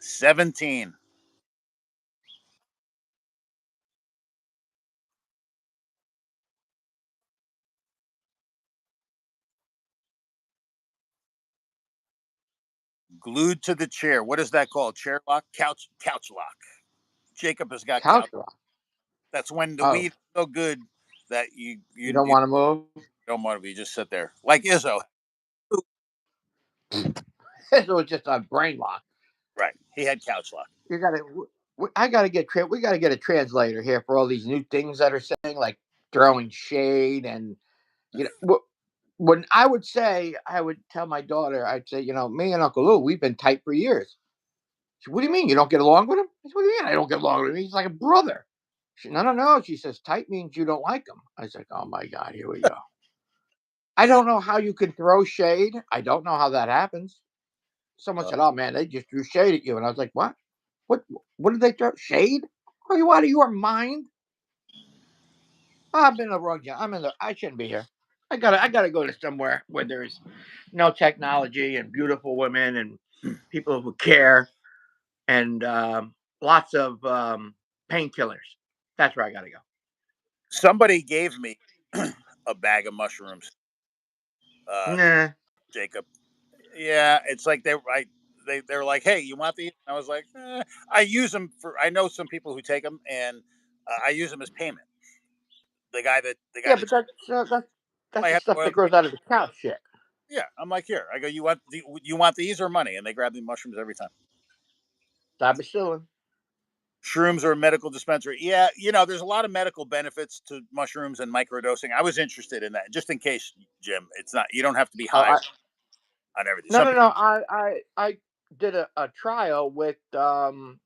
17. Glued to the chair. What is that called? Chair lock? Couch lock. Jacob has got couch. Couch rock. That's when the Oh, weed is so good that you you you, don't you want to move? don't want to be just sit there. Like Izzo. It was just a brain lock. Right. He had couch lock. You got to. I got to get. We got to get a translator here for all these new things that are saying, like throwing shade and when I would say, I would tell my daughter, I'd say, me and Uncle Lou, we've been tight for years. She, what do you mean? You don't get along with him? I said, what do you mean I don't get along with him? He's like a brother. She, no, no, no. She says, tight means you don't like him. I was like, oh my God, here we go. I don't know how you can throw shade. I don't know how that happens. Someone Uh, said, oh man, they just threw shade at you. And I was like, what? What what did they throw? Shade? Are you out of your mind? I've been in the wrong job. I shouldn't be here. I gotta go to somewhere where there's no technology and beautiful women and people who care and lots of painkillers. That's where I gotta go. Somebody gave me a bag of mushrooms, uh, Nah. Jacob. Yeah, it's like they're like, hey, you want these? And I was like, I use them for. I know some people who take them, and I use them as payment. The guy Yeah, that but that's I the had stuff that royalty. grows out of the cow shit. Yeah, I'm like, here. I go, you want these or money? And they grab the mushrooms every time. Cybacillin. Shrooms or a medical dispensary. Yeah, there's a lot of medical benefits to mushrooms and microdosing. I was interested in that, just in case, Jim. It's not. You don't have to be Oh, high on everything. no, Some no, people. no. I did a trial with the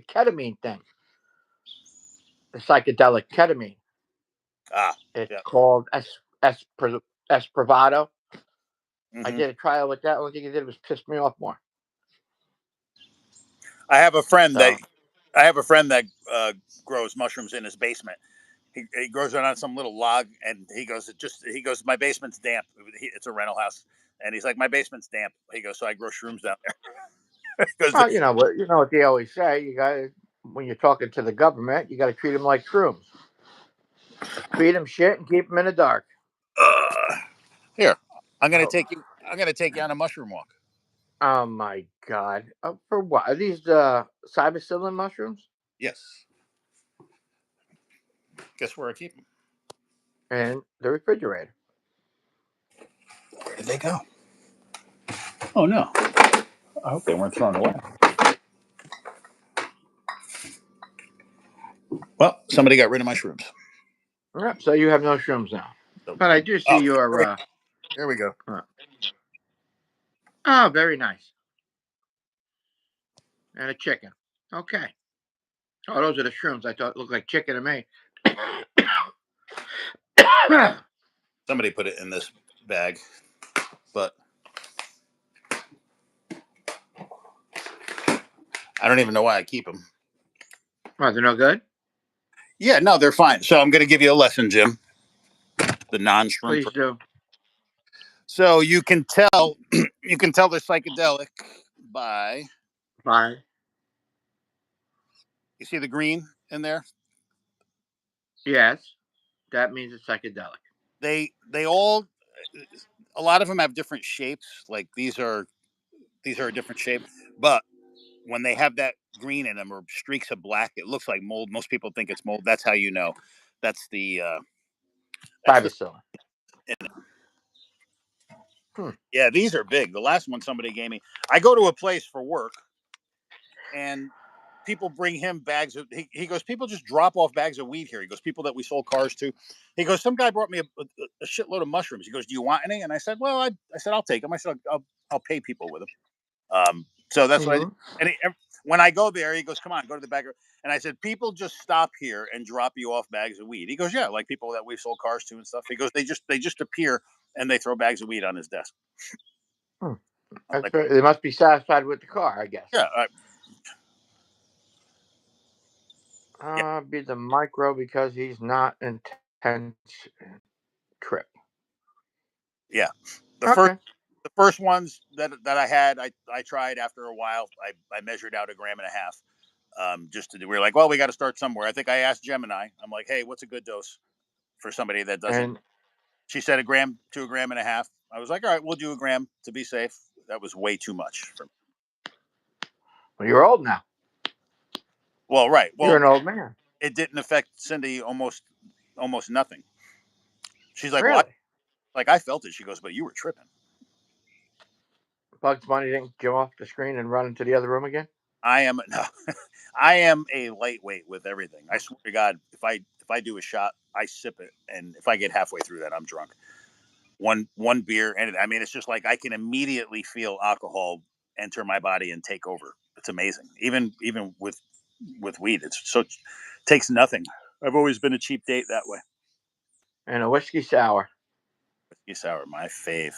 ketamine thing, the psychedelic ketamine. Ah, It's yeah. called Espravado. I Hmm. did a trial with that. Only thing it did was piss me off more. I have a friend that So, I have a friend that grows mushrooms in his basement. He grows it on some little log, and he goes, my basement's damp. It's a rental house, and he's like, my basement's damp. He goes, so I grow shrooms down there. He goes, well, you know what they always say. You got when you're talking to the government, you got to treat them like shrooms. Feed them shit and keep them in the dark. here, I'm gonna Oh, take you. I'm gonna take you on a mushroom walk. oh my God! For what? Are these psilocybin mushrooms Yes. Guess where I keep them? in the refrigerator? Where did they go? Oh no! I hope they weren't thrown away. Well, somebody got rid of my shrooms. Yep. So you have no shrooms now, So, but I do see oh, your. here we go. Uh, oh, very nice, and a chicken. Okay. Oh, those are the shrooms. I thought looked like chicken to me. Somebody put it in this bag, but I don't even know why I keep them. Oh, they're no good. Yeah, no, they're fine. So I'm going to give you a lesson, Jim. The non-shroom. Please do. So you can tell, you can tell they're psychedelic by, Bye. you see the green in there. Yes, that means it's psychedelic. They all, a lot of them have different shapes. Like these are a different shape, but when they have that green in them or streaks of black, it looks like mold. Most people think it's mold. That's how you know. That's the that's the Cybacillin. Hmm. yeah. These are big. The last one somebody gave me. I go to a place for work, and people bring him bags of. He goes, people just drop off bags of weed here. He goes, people that we sold cars to. He goes, some guy brought me a shitload of mushrooms. He goes, do you want any? And I said, well, I said I'll take them. I said I'll pay people with them. So that's what I did. Hmm. And when I go there, he goes, come on, go to the bag. And I said, people just stop here and drop you off bags of weed. He goes, yeah, like people that we sold cars to and stuff. He goes, they just appear and they throw bags of weed on his desk. Hmm. I was like, They must be satisfied with the car, I guess. yeah, yeah, Be the micro because he's not intense trip. yeah. The first Okay. the first ones that I had, I tried after a while. I measured out a gram and a half. Just to do. We were like, well, we got to start somewhere. I think I asked Gemini. I'm like, hey, what's a good dose for somebody that doesn't? And She said a gram to a gram and a half. I was like, all right, we'll do a gram to be safe. That was way too much for me. well, you're old now. Well, right. You're Well, an old man. it didn't affect Cindy almost nothing. She's like, well, Really? I felt it. She goes, but you were tripping. Bugs Bunny didn't go off the screen and run into the other room again? I am no, I am a lightweight with everything. I swear to God, if I do a shot, I sip it, and if I get halfway through that, I'm drunk. One beer, and I mean, it's just like I can immediately feel alcohol enter my body and take over. It's amazing. Even with weed, it's so takes nothing. I've always been a cheap date that way. And a whiskey sour. Whiskey sour, my fave,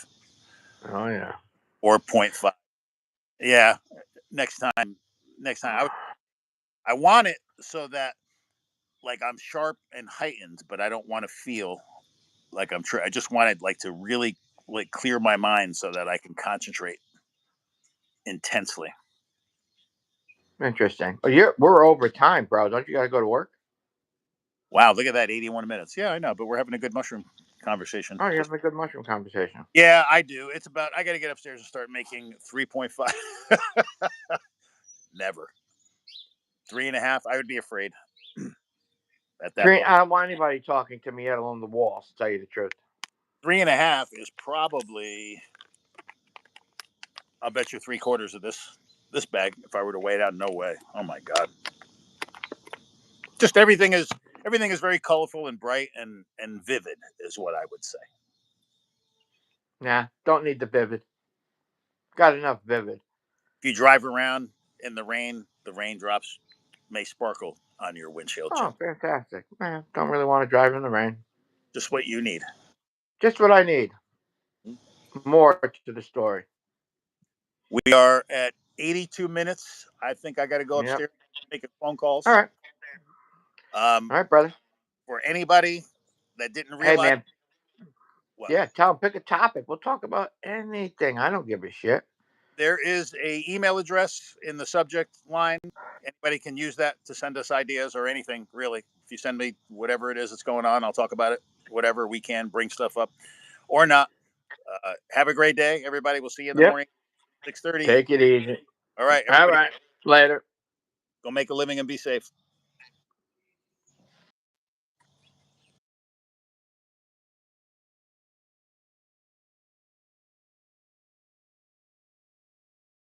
Oh, yeah. or point five. Yeah, next time, next time I want it so that like I'm sharp and heightened, but I don't want to feel like I just wanted like to really like clear my mind so that I can concentrate intensely. Interesting. Oh, we're over time, bro. Don't you got to go to work? Wow, look at that, 81 minutes. Yeah, I know, but we're having a good mushroom conversation. Oh, you're Just having a good mushroom conversation. yeah, I do. It's about I got to get upstairs and start making 3.5. Never 3.5. I would be afraid at that point. I don't want anybody talking to me out along the walls, to tell you the truth. 3.5 is probably. I'll bet you 3/4 of this bag if I were to weigh it out. No way. Oh my god. Just everything is very colorful and bright and vivid is what I would say. Nah, don't need the vivid. Got enough vivid. If you drive around in the raindrops may sparkle on your windshield. Oh, fantastic. Man, don't really want to drive in the rain. Just what you need. Just what I need. More to the story. We are at 82 minutes. I think I got to go Yep. upstairs making phone All calls. right. Um, All right, brother. for anybody that didn't Hey, realize man. what Yeah, tell him, pick a topic. We'll talk about anything. I don't give a shit. there is a email address in the subject line. Anybody can use that to send us ideas or anything really. If you send me whatever it is that's going on, I'll talk about it. Whatever we can bring stuff up or not. Have a great day, everybody. We'll see you in the Yep. morning, 6:30. Take it easy. All right, All everybody, right. Later. go make a living and be safe.